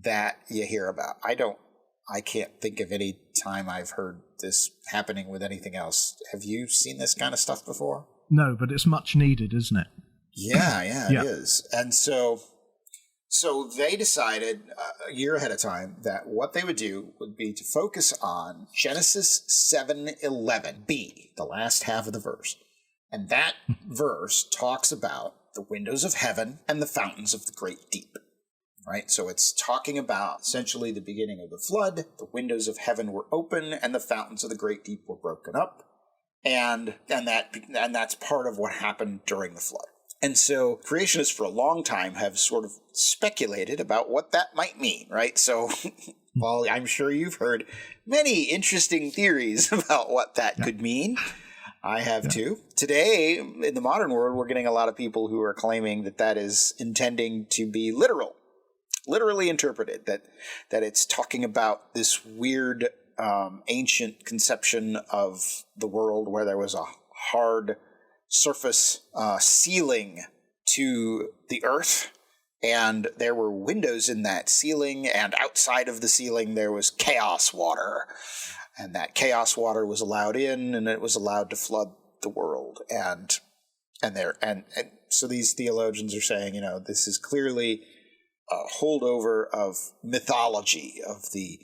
that you hear about. I can't think of any time I've heard this happening with anything else. Have you seen this kind of stuff before? No, but it's much needed, isn't it? Yeah, it is. And so they decided a year ahead of time that what they would do would be to focus on Genesis 7:11b, the last half of the verse. And that verse talks about the windows of heaven and the fountains of the great deep. Right? So it's talking about essentially the beginning of the flood. The windows of heaven were open and the fountains of the great deep were broken up. And that's part of what happened during the flood. And so creationists for a long time have sort of speculated about what that might mean, right? So, well, I'm sure you've heard many interesting theories about what that could mean. I have too. Today, in the modern world, we're getting a lot of people who are claiming that is intending to be literally interpreted, that it's talking about this weird ancient conception of the world where there was a hard surface ceiling to the earth, and there were windows in that ceiling, and outside of the ceiling there was chaos water, and that chaos water was allowed in, and it was allowed to flood the world, and so these theologians are saying, this is clearly a holdover of mythology of the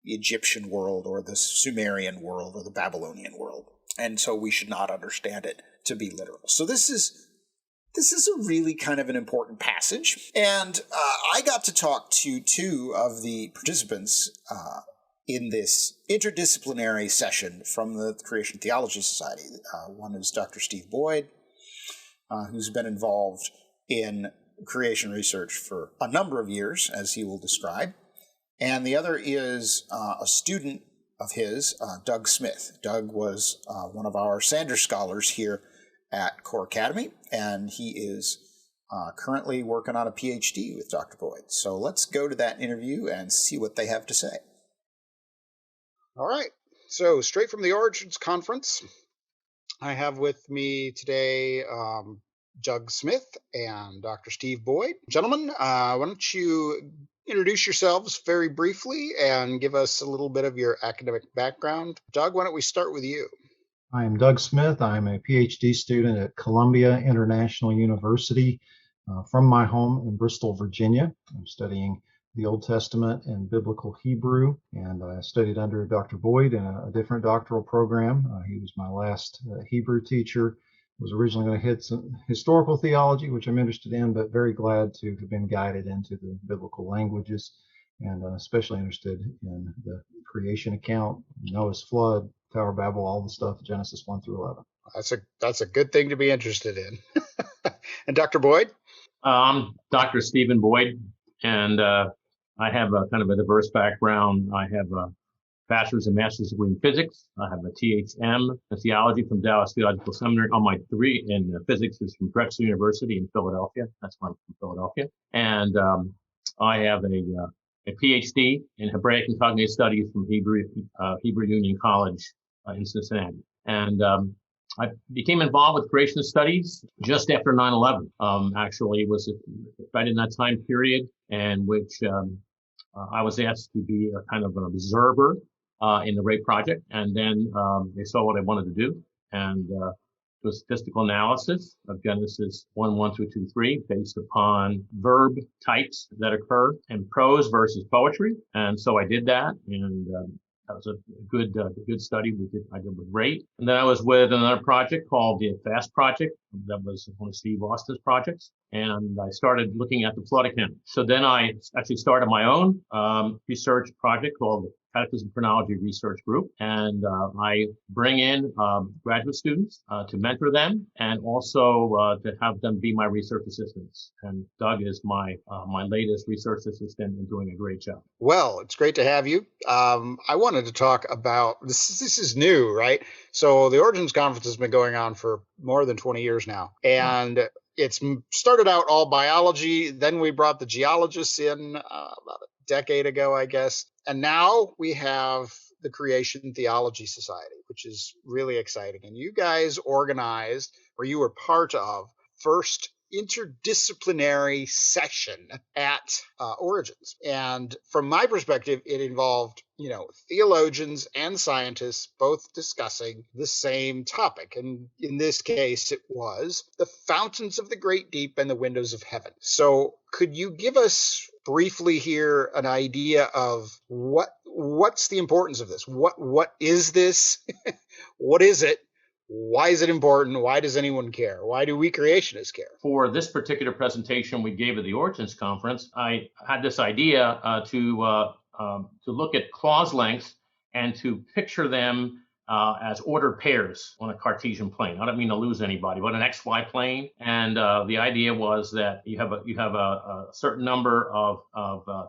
Egyptian world or the Sumerian world or the Babylonian world, and so we should not understand it to be literal. So this is a really kind of an important passage, and I got to talk to two of the participants in this interdisciplinary session from the Creation Theology Society. One is Dr. Steve Boyd, who's been involved in creation research for a number of years, as he will describe, and the other is a student of his, Doug Smith. Doug was one of our Sanders scholars here at Core Academy, and he is currently working on a PhD with Dr. Boyd. So let's go to that interview and see what they have to say. All right. So straight from the Origins Conference, I have with me today Doug Smith and Dr. Steve Boyd. Gentlemen, why don't you introduce yourselves very briefly and give us a little bit of your academic background. Doug, why don't we start with you? I am Doug Smith. I'm a PhD student at Columbia International University from my home in Bristol, Virginia. I'm studying the Old Testament and Biblical Hebrew, and I studied under Dr. Boyd in a different doctoral program. He was my last Hebrew teacher. I was originally going to hit some historical theology, which I'm interested in, but very glad to have been guided into the biblical languages, and especially interested in the creation account, Noah's flood, Tower of Babel, all the stuff, Genesis 1 through 11. That's a good thing to be interested in. And Dr. Boyd? I'm Dr. Stephen Boyd, and I have a kind of a diverse background. I have bachelor's and master's degree in physics. I have a THM in theology from Dallas Theological Seminary. On my degree in physics is from Drexel University in Philadelphia. That's why I'm from Philadelphia. And I have a PhD in Hebraic and Cognitive Studies from Hebrew Union College in Cincinnati. And I became involved with creationist studies just after 9/11. Actually, it was right in that time period in which I was asked to be a kind of an observer in the RAY project, and then they saw what I wanted to do, and it was statistical analysis of Genesis 1:1 through 2:3 based upon verb types that occur in prose versus poetry, and so I did that, and that was a good study I did with Ray. And then I was with another project called the FAST project. That was one of Steve Austin's projects. And I started looking at the flood account. So then I actually started my own research project called the Catechism Chronology Research Group. And I bring in graduate students to mentor them and also to have them be my research assistants. And Doug is my latest research assistant and doing a great job. Well, it's great to have you. I wanted to talk about this. This is new, right? So the Origins Conference has been going on for more than 20 years now. And it's started out all biology. Then we brought the geologists in about a decade ago, I guess. And now we have the Creation Theology Society, which is really exciting. And you guys organized, or you were part of, first interdisciplinary session at Origins. And from my perspective, it involved, theologians and scientists both discussing the same topic. And in this case, it was the fountains of the great deep and the windows of heaven. So could you give us briefly here an idea of what's the importance of this? What is this? What is it? Why is it important? Why does anyone care? Why do we creationists care? For this particular presentation we gave at the Origins Conference, I had this idea to look at clause lengths and to picture them as ordered pairs on a Cartesian plane. I don't mean to lose anybody, but an XY plane. And the idea was that you have a certain number of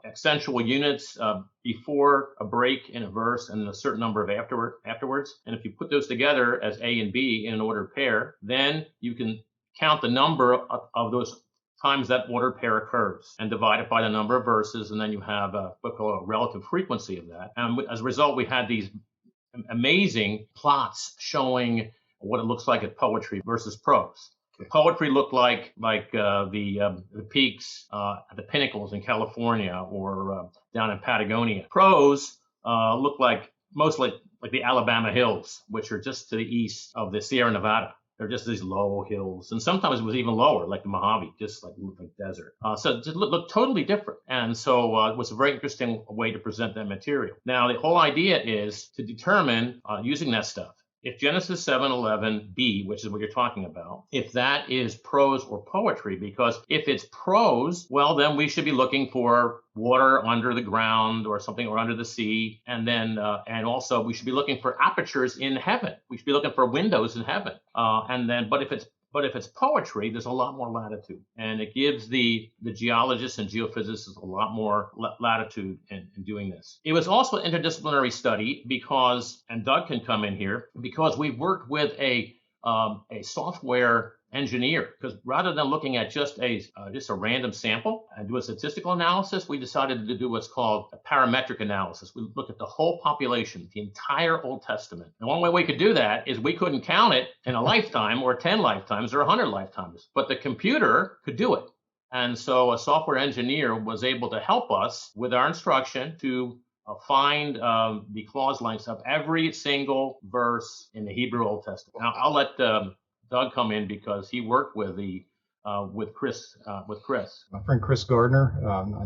accentual units before a break in a verse, and a certain number of afterwards. And if you put those together as A and B in an ordered pair, then you can count the number of those times that ordered pair occurs and divide it by the number of verses, and then you have what's called a relative frequency of that. And as a result, we had these amazing plots showing what it looks like at poetry versus prose. The poetry looked like the peaks at the pinnacles in California or down in Patagonia. Prose looked like mostly like the Alabama hills, which are just to the east of the Sierra Nevada. They're just these low hills, and sometimes it was even lower, like the Mojave, just like desert. So it just looked totally different, and so it was a very interesting way to present that material. Now, the whole idea is to determine, using that stuff, if Genesis 7:11b, which is what you're talking about, if that is prose or poetry, because if it's prose, well, then we should be looking for water under the ground or something, or under the sea, and then and also we should be looking for apertures in heaven. We should be looking for windows in heaven, but if it's poetry, there's a lot more latitude, and it gives the geologists and geophysicists a lot more latitude in doing this. It was also an interdisciplinary study because, and Doug can come in here, because we worked with a software engineer, because rather than looking at just a random sample and do a statistical analysis, we decided to do what's called a parametric analysis. We look at the whole population, the entire Old Testament. And one way we could do that is we couldn't count it in a lifetime or 10 lifetimes or 100 lifetimes, but the computer could do it. And so a software engineer was able to help us with our instruction to find the clause lengths of every single verse in the Hebrew Old Testament. Now, I'll let Doug come in because he worked with Chris. My friend Chris Gardner, I've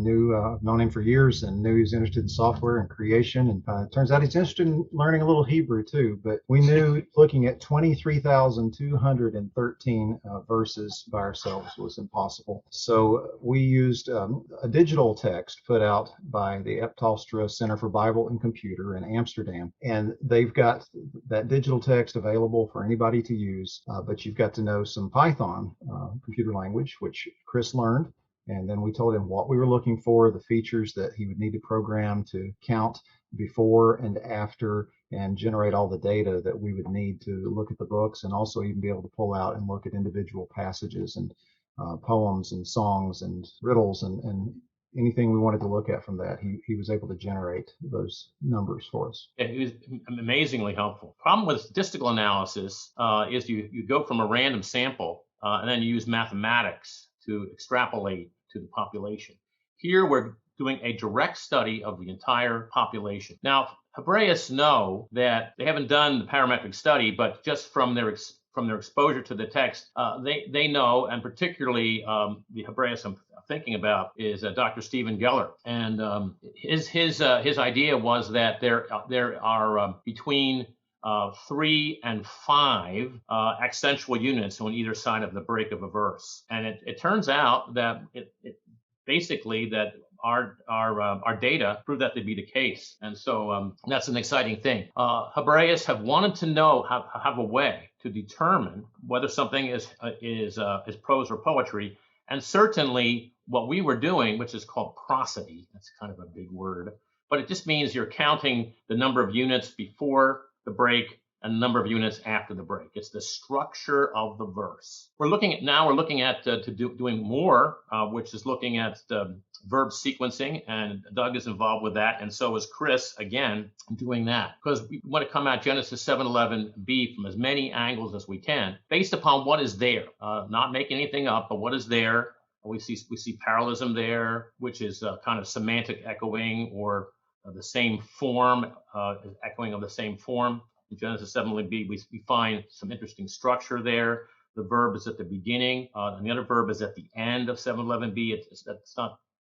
known him for years and knew he was interested in software and creation. And it turns out he's interested in learning a little Hebrew too. But we knew looking at 23,213 verses by ourselves was impossible. So we used a digital text put out by the Eptelstra Center for Bible and Computer in Amsterdam. And they've got that digital text available for anybody to use, but you've got to know some Python computer language, which Chris learned. And then we told him what we were looking for, the features that he would need to program to count before and after and generate all the data that we would need to look at the books, and also even be able to pull out and look at individual passages and poems and songs and riddles and anything we wanted to look at from that. He was able to generate those numbers for us. Yeah, he was amazingly helpful. Problem with statistical analysis is you go from a random sample and then you use mathematics to extrapolate to the population. Here we're doing a direct study of the entire population. Now, Hebraists know that they haven't done the parametric study, but just from their exposure to the text, they know, and particularly the Hebraists I'm thinking about is Dr. Stephen Geller, and his idea was that there are between 3 and 5 accentual units on either side of the break of a verse, and it turns out that basically that our data prove that to be the case, and so that's an exciting thing. Hebraists have wanted to know, have a way to determine whether something is prose or poetry, and certainly what we were doing, which is called prosody. That's kind of a big word, but it just means you're counting the number of units before the break and the number of units after the break. It's the structure of the verse. We're looking at doing more, which is looking at verb sequencing, and Doug is involved with that, and so is Chris, again, doing that, because we want to come at Genesis 7:11b from as many angles as we can, based upon what is there, not making anything up, but what is there. We see parallelism there, which is kind of semantic echoing, or the same form, echoing of the same form. In Genesis 7:11b, we find some interesting structure there. The verb is at the beginning, and the other verb is at the end of 7:11b.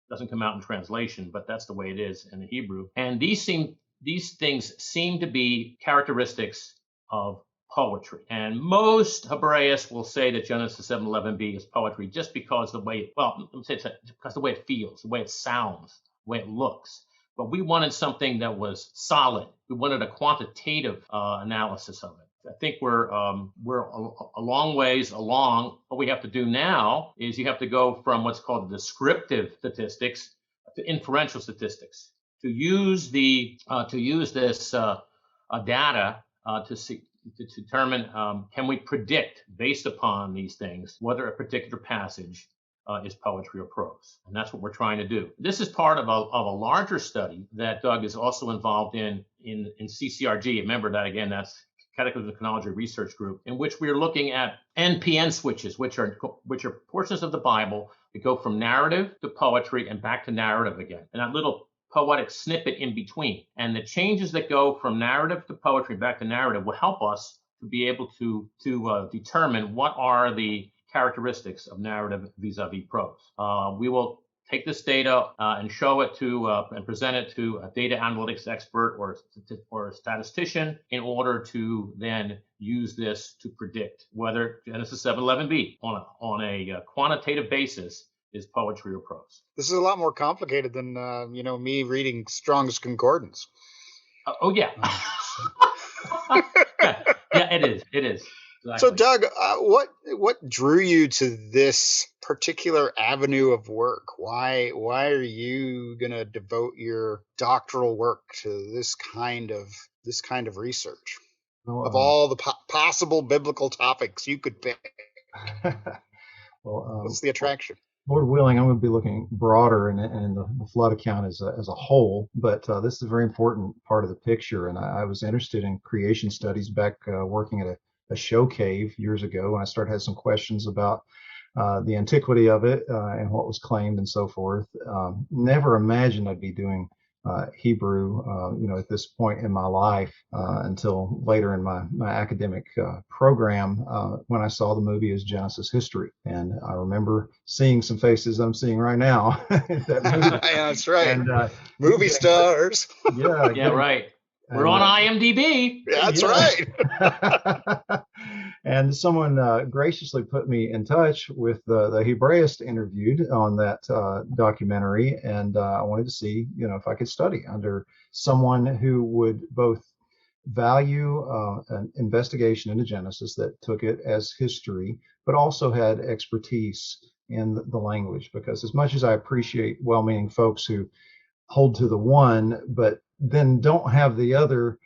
Doesn't come out in translation, but that's the way it is in the Hebrew. And these things seem to be characteristics of poetry. And most Hebraists will say that Genesis 7:11b is poetry just because the way it feels, the way it sounds, the way it looks. But we wanted something that was solid. We wanted a quantitative analysis of it. I think we're a long ways along. What we have to do now is you have to go from what's called descriptive statistics to inferential statistics, to use this data to determine, can we predict, based upon these things, whether a particular passage is poetry or prose. And that's what we're trying to do. This is part of a larger study that Doug is also involved in CCRG. Remember that, again, that's Catechism and Chronology Research Group, in which we're looking at NPN switches, which are portions of the Bible that go from narrative to poetry and back to narrative again, and that little poetic snippet in between. And the changes that go from narrative to poetry back to narrative will help us to be able to determine what are the characteristics of narrative vis-a-vis prose. We will take this data and show it to and present it to a data analytics expert or a statistician in order to then use this to predict whether Genesis 7:11b on a quantitative basis is poetry or prose. This is a lot more complicated than me reading Strong's Concordance. Oh yeah. Yeah, it is. It is. Exactly. So, Doug, what drew you to this particular avenue of work? Why are you going to devote your doctoral work to this kind of research? Well, of all the possible biblical topics you could pick, well, what's the attraction? Lord willing, I'm going to be looking broader in the flood account as a whole, but this is a very important part of the picture. And I was interested in creation studies back working at a show cave years ago, and I started having some questions about the antiquity of it and what was claimed and so forth. Never imagined I'd be doing Hebrew, at this point in my life until later in my academic program when I saw the movie as Genesis History. And I remember seeing some faces I'm seeing right now. In that movie. Yeah, that's right. And, movie stars. Yeah, right. We're on IMDb. Yeah, that's right. And someone graciously put me in touch with the Hebraist interviewed on that documentary, and I wanted to see, if I could study under someone who would both value an investigation into Genesis that took it as history, but also had expertise in the language. Because as much as I appreciate well-meaning folks who hold to the one, but then don't have the other.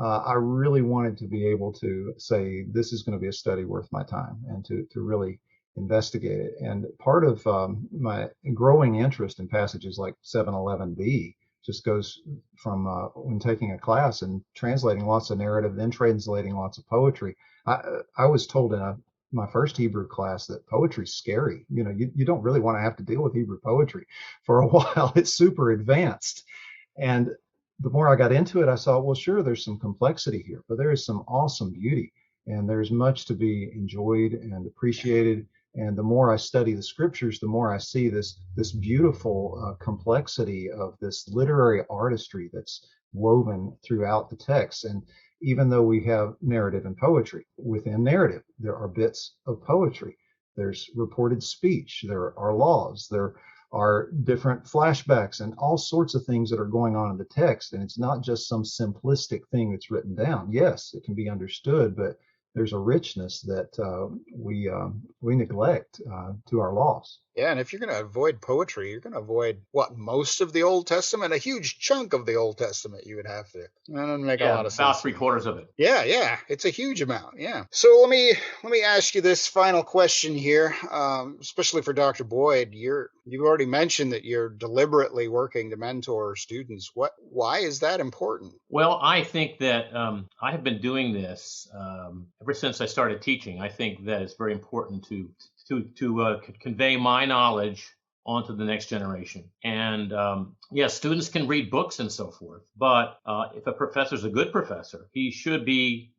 I really wanted to be able to say, this is going to be a study worth my time, and to really investigate it. And part of my growing interest in passages like 711b just goes from when taking a class and translating lots of narrative, then translating lots of poetry. I was told in my first Hebrew class that poetry's scary. You don't really want to have to deal with Hebrew poetry for a while. It's super advanced. And the more I got into it, I saw, well, sure, there's some complexity here, but there is some awesome beauty, and there's much to be enjoyed and appreciated. And the more I study the scriptures, the more I see this beautiful complexity of this literary artistry that's woven throughout the text. And even though we have narrative and poetry, within narrative, there are bits of poetry. There's reported speech. There are laws. There are different flashbacks and all sorts of things that are going on in the text. And it's not just some simplistic thing that's written down. Yes, it can be understood, but there's a richness that we neglect to our loss. Yeah, and if you're going to avoid poetry, you're going to avoid most of the Old Testament, a huge chunk of the Old Testament. You would have to. That doesn't make a lot of sense. About 3/4 of it. Yeah, it's a huge amount. Yeah. So let me ask you this final question here, especially for Dr. Boyd. You've already mentioned that you're deliberately working to mentor students. Why is that important? Well, I think that I have been doing this ever since I started teaching. I think that it's very important to convey my knowledge onto the next generation. And yes, students can read books and so forth, but if a professor's a good professor, he should be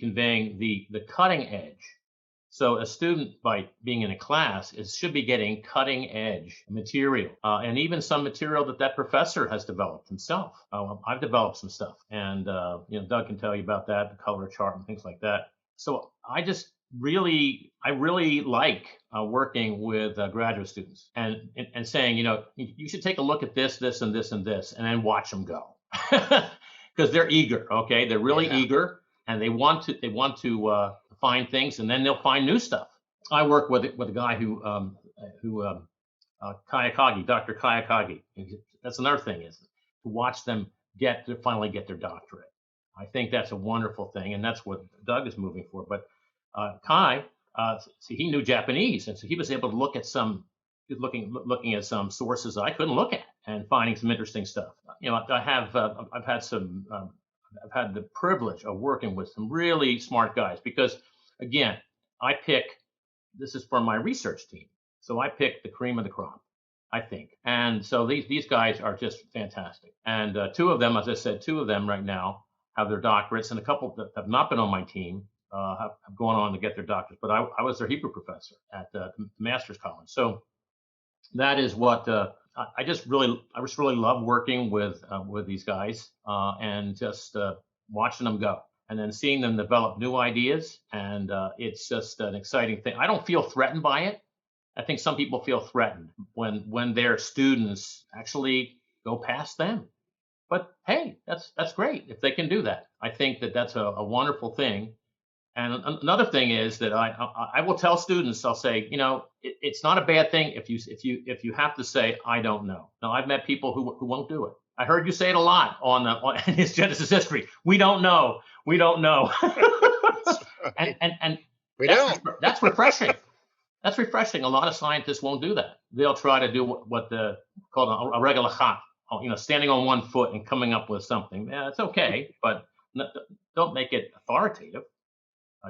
conveying the cutting edge. So a student, by being in a class, should be getting cutting edge material, and even some material that professor has developed himself. I've developed some stuff, and Doug can tell you about that, the color chart and things like that. So I really like working with graduate students and saying, you should take a look at this, this, and this, and this, and then watch them go, because they're eager. Okay, they're really eager, and they want to find things, and then they'll find new stuff. I work with a guy who Kayakagi, Dr. Kayakagi. That's another thing, is to watch them finally get their doctorate. I think that's a wonderful thing, and that's what Doug is moving for. But Kai, he knew Japanese, and so he was able to look at looking at some sources I couldn't look at, and finding some interesting stuff. I've had the privilege of working with some really smart guys, because again, this is from my research team, so I pick the cream of the crop, I think. And so these guys are just fantastic. And two of them, as I said, right now have their doctorates, and a couple that have not been on my team have gone on to get their doctorates. But I was their Hebrew professor at the master's college. So that is what I just really love working with these guys, and just watching them go, and then seeing them develop new ideas. And it's just an exciting thing. I don't feel threatened by it. I think some people feel threatened when their students actually go past them. But hey, that's great if they can do that. I think that's a wonderful thing. And another thing is that I will tell students, I'll say, it's not a bad thing if you have to say, I don't know. Now, I've met people who won't do it. I heard you say it a lot on his Genesis history. We don't know. We don't know. and that's refreshing. That's refreshing. A lot of scientists won't do that. They'll try to do what called a regular chat, standing on one foot and coming up with something. Yeah, it's okay, but don't make it authoritative.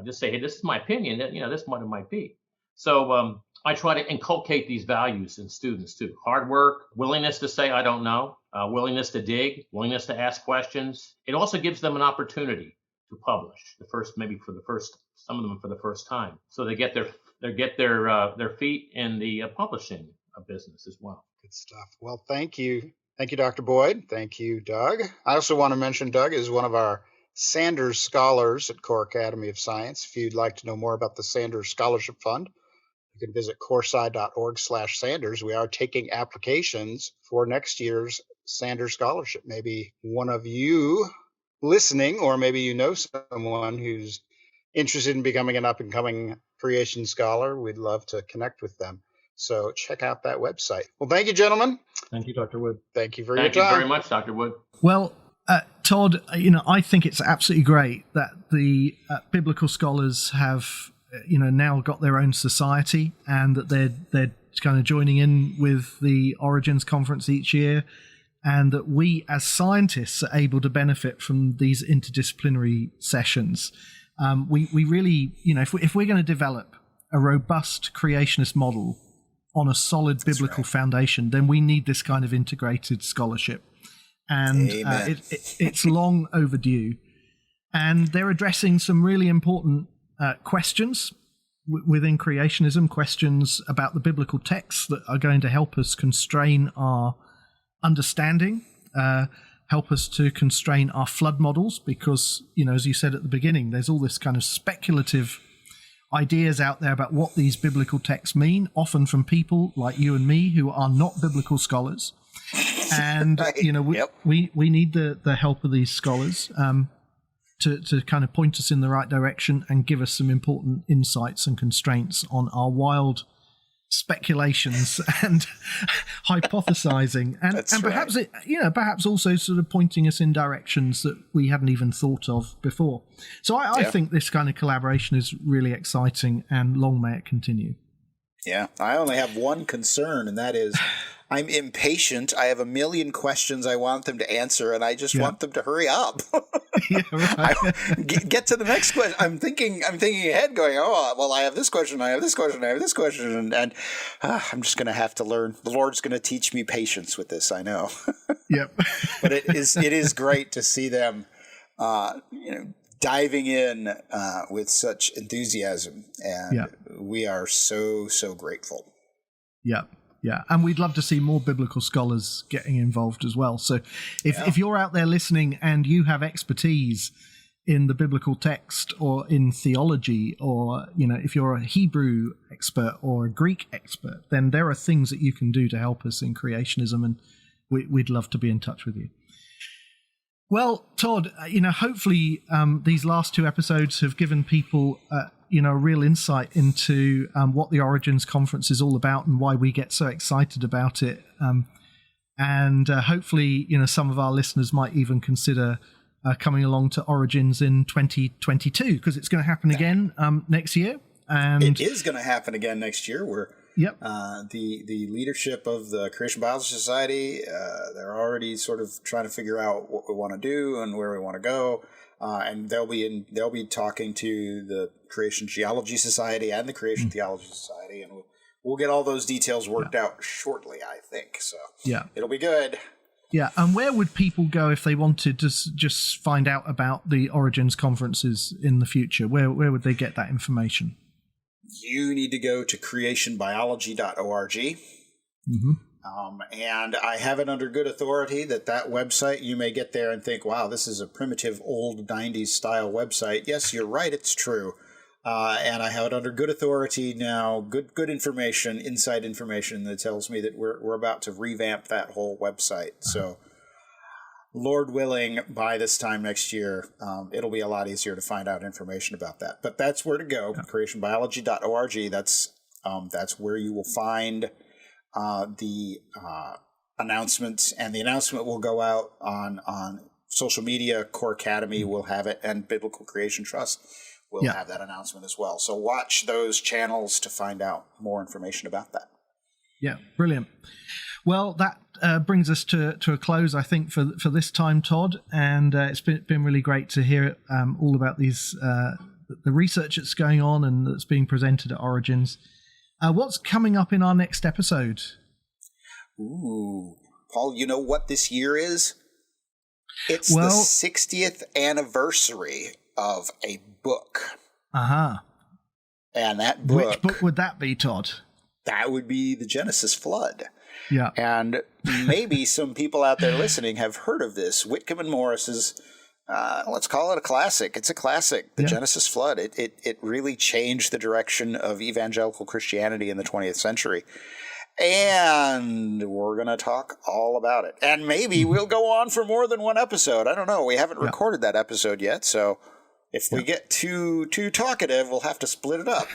Just say, hey, this is my opinion. This is what it might be. So I try to inculcate these values in students too: hard work, willingness to say I don't know, willingness to dig, willingness to ask questions. It also gives them an opportunity to publish some of them for the first time, so they get their feet in the publishing business as well. Good stuff. Well, thank you, Dr. Boyd. Thank you, Doug. I also want to mention Doug is one of our Sanders Scholars at Core Academy of Science. If you'd like to know more about the Sanders Scholarship Fund, you can visit coresci.org/Sanders. We are taking applications for next year's Sanders Scholarship. Maybe one of you listening, or maybe you know someone who's interested in becoming an up-and-coming creation scholar. We'd love to connect with them. So check out that website. Well, thank you, gentlemen. Thank you, Dr. Wood. Thank you for your time. Thank you very much, Dr. Wood. Well, Todd, I think it's absolutely great that the biblical scholars have, now got their own society, and that they're kind of joining in with the Origins Conference each year, and that we as scientists are able to benefit from these interdisciplinary sessions. We really, if we're going to develop a robust creationist model on a solid biblical foundation, then we need this kind of integrated scholarship. And it's long overdue. And they're addressing some really important questions within creationism, questions about the biblical texts that are going to help us constrain our understanding, help us to constrain our flood models, because, as you said at the beginning, there's all this kind of speculative ideas out there about what these biblical texts mean, often from people like you and me who are not biblical scholars. And we need the help of these scholars to kind of point us in the right direction and give us some important insights and constraints on our wild speculations and hypothesizing, and perhaps perhaps also sort of pointing us in directions that we hadn't even thought of before. So I think this kind of collaboration is really exciting, and long may it continue. Yeah, I only have one concern, and that is I'm impatient. I have a million questions I want them to answer, and I just want them to hurry up. Get to the next question. I'm thinking ahead, going, I have this question, I have this question, I have this question, and I'm just going to have to learn. The Lord's going to teach me patience with this, I know. Yep. But it is great to see them, diving in with such enthusiasm, and we are so grateful. Yeah. Yeah, and we'd love to see more biblical scholars getting involved as well. So if you're out there listening and you have expertise in the biblical text or in theology, or, if you're a Hebrew expert or a Greek expert, then there are things that you can do to help us in creationism, and we'd love to be in touch with you. Well, Todd, hopefully these last two episodes have given people a real insight into what the Origins Conference is all about and why we get so excited about it. And hopefully, some of our listeners might even consider coming along to Origins in 2022, because it's going to happen again next year. And it is going to happen again next year. We're the leadership of the Creation Biology Society, they're already sort of trying to figure out what we want to do and where we want to go. And they'll be talking to the Creation Geology Society and the Creation Theology Society, and we'll get all those details worked out shortly, I think. So it'll be good. Yeah, and where would people go if they wanted to just find out about the Origins conferences in the future? Where would they get that information? You need to go to creationbiology.org. Mm-hmm. And I have it under good authority that website, you may get there and think, wow, this is a primitive old 90s style website. Yes, you're right. It's true. And I have it under good authority now, good information, inside information that tells me that we're about to revamp that whole website. So Lord willing, by this time next year, it'll be a lot easier to find out information about that. But that's where to go, creationbiology.org. That's where you will find the announcements, and the announcement will go out on social media. Core Academy will have it, and Biblical Creation Trust will have that announcement as well. So watch those channels to find out more information about that. Yeah, brilliant. Well, that brings us to a close, I think, for this time, Todd. And it's been really great to hear all about these the research that's going on and that's being presented at Origins. What's coming up in our next episode? Ooh, Paul, you know what this year is? It's the 60th anniversary of a book. Uh-huh. And that book... Which book would that be, Todd? That would be the Genesis Flood. Yeah. And maybe some people out there listening have heard of this. Whitcomb and Morris's, let's call it a classic. It's a classic, the Genesis Flood. It really changed the direction of evangelical Christianity in the 20th century. And we're going to talk all about it. And maybe we'll go on for more than one episode. I don't know. We haven't recorded that episode yet, so if we get too talkative, we'll have to split it up.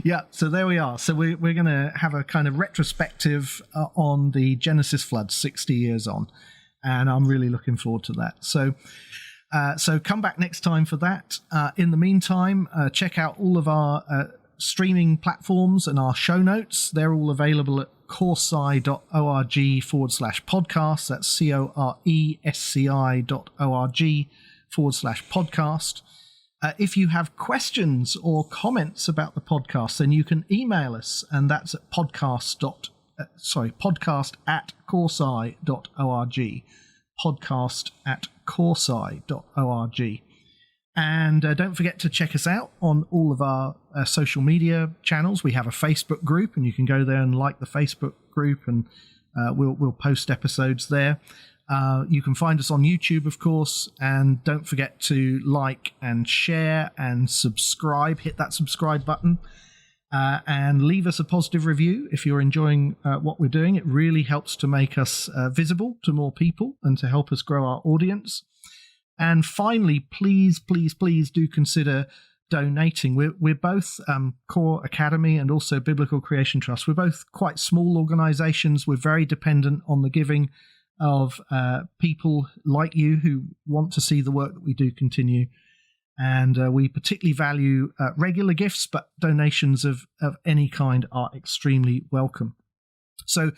Yeah, so there we are. So we're going to have a kind of retrospective on the Genesis Flood 60 years on. and I'm really looking forward to that. So come back next time for that. In the meantime, check out all of our streaming platforms and our show notes. They're all available at coresci.org/podcast. That's coresci.org/podcast. If you have questions or comments about the podcast, then you can email us, and that's at podcast@coresci.org. podcast@coresci.org. And don't forget to check us out on all of our social media channels. We have a Facebook group, and you can go there and like the Facebook group, and we'll post episodes there. You can find us on YouTube, of course, and don't forget to like and share and subscribe. Hit that subscribe button and leave us a positive review if you're enjoying what we're doing. It really helps to make us visible to more people and to help us grow our audience. And finally, please do consider donating. We're both Core Academy and also Biblical Creation Trust. We're both quite small organizations. We're very dependent on the giving of people like you who want to see the work that we do continue. And we particularly value regular gifts, but donations of any kind are extremely welcome. So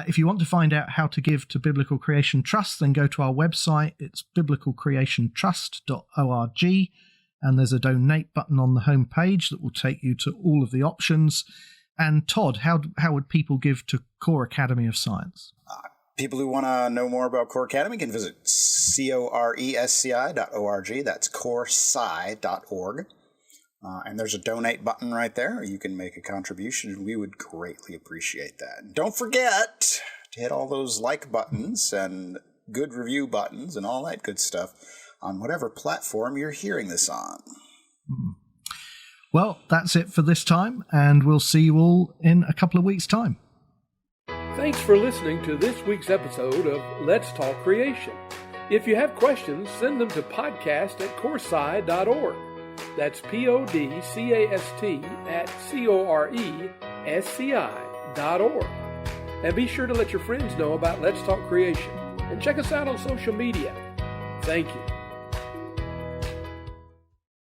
if you want to find out how to give to Biblical Creation Trust, then go to our website. It's biblicalcreationtrust.org, and there's a donate button on the home page that will take you to all of the options. And Todd, how would people give to Core Academy of Science? People who want to know more about Core Academy can visit coresci.org. That's coresci.org. And there's a donate button right there. You can make a contribution, and we would greatly appreciate that. And don't forget to hit all those like buttons and good review buttons and all that good stuff on whatever platform you're hearing this on. Well, that's it for this time, and we'll see you all in a couple of weeks' time. Thanks for listening to this week's episode of Let's Talk Creation. If you have questions, send them to podcast@coresci.org. That's podcast@coresci.org. And be sure to let your friends know about Let's Talk Creation. And check us out on social media. Thank you.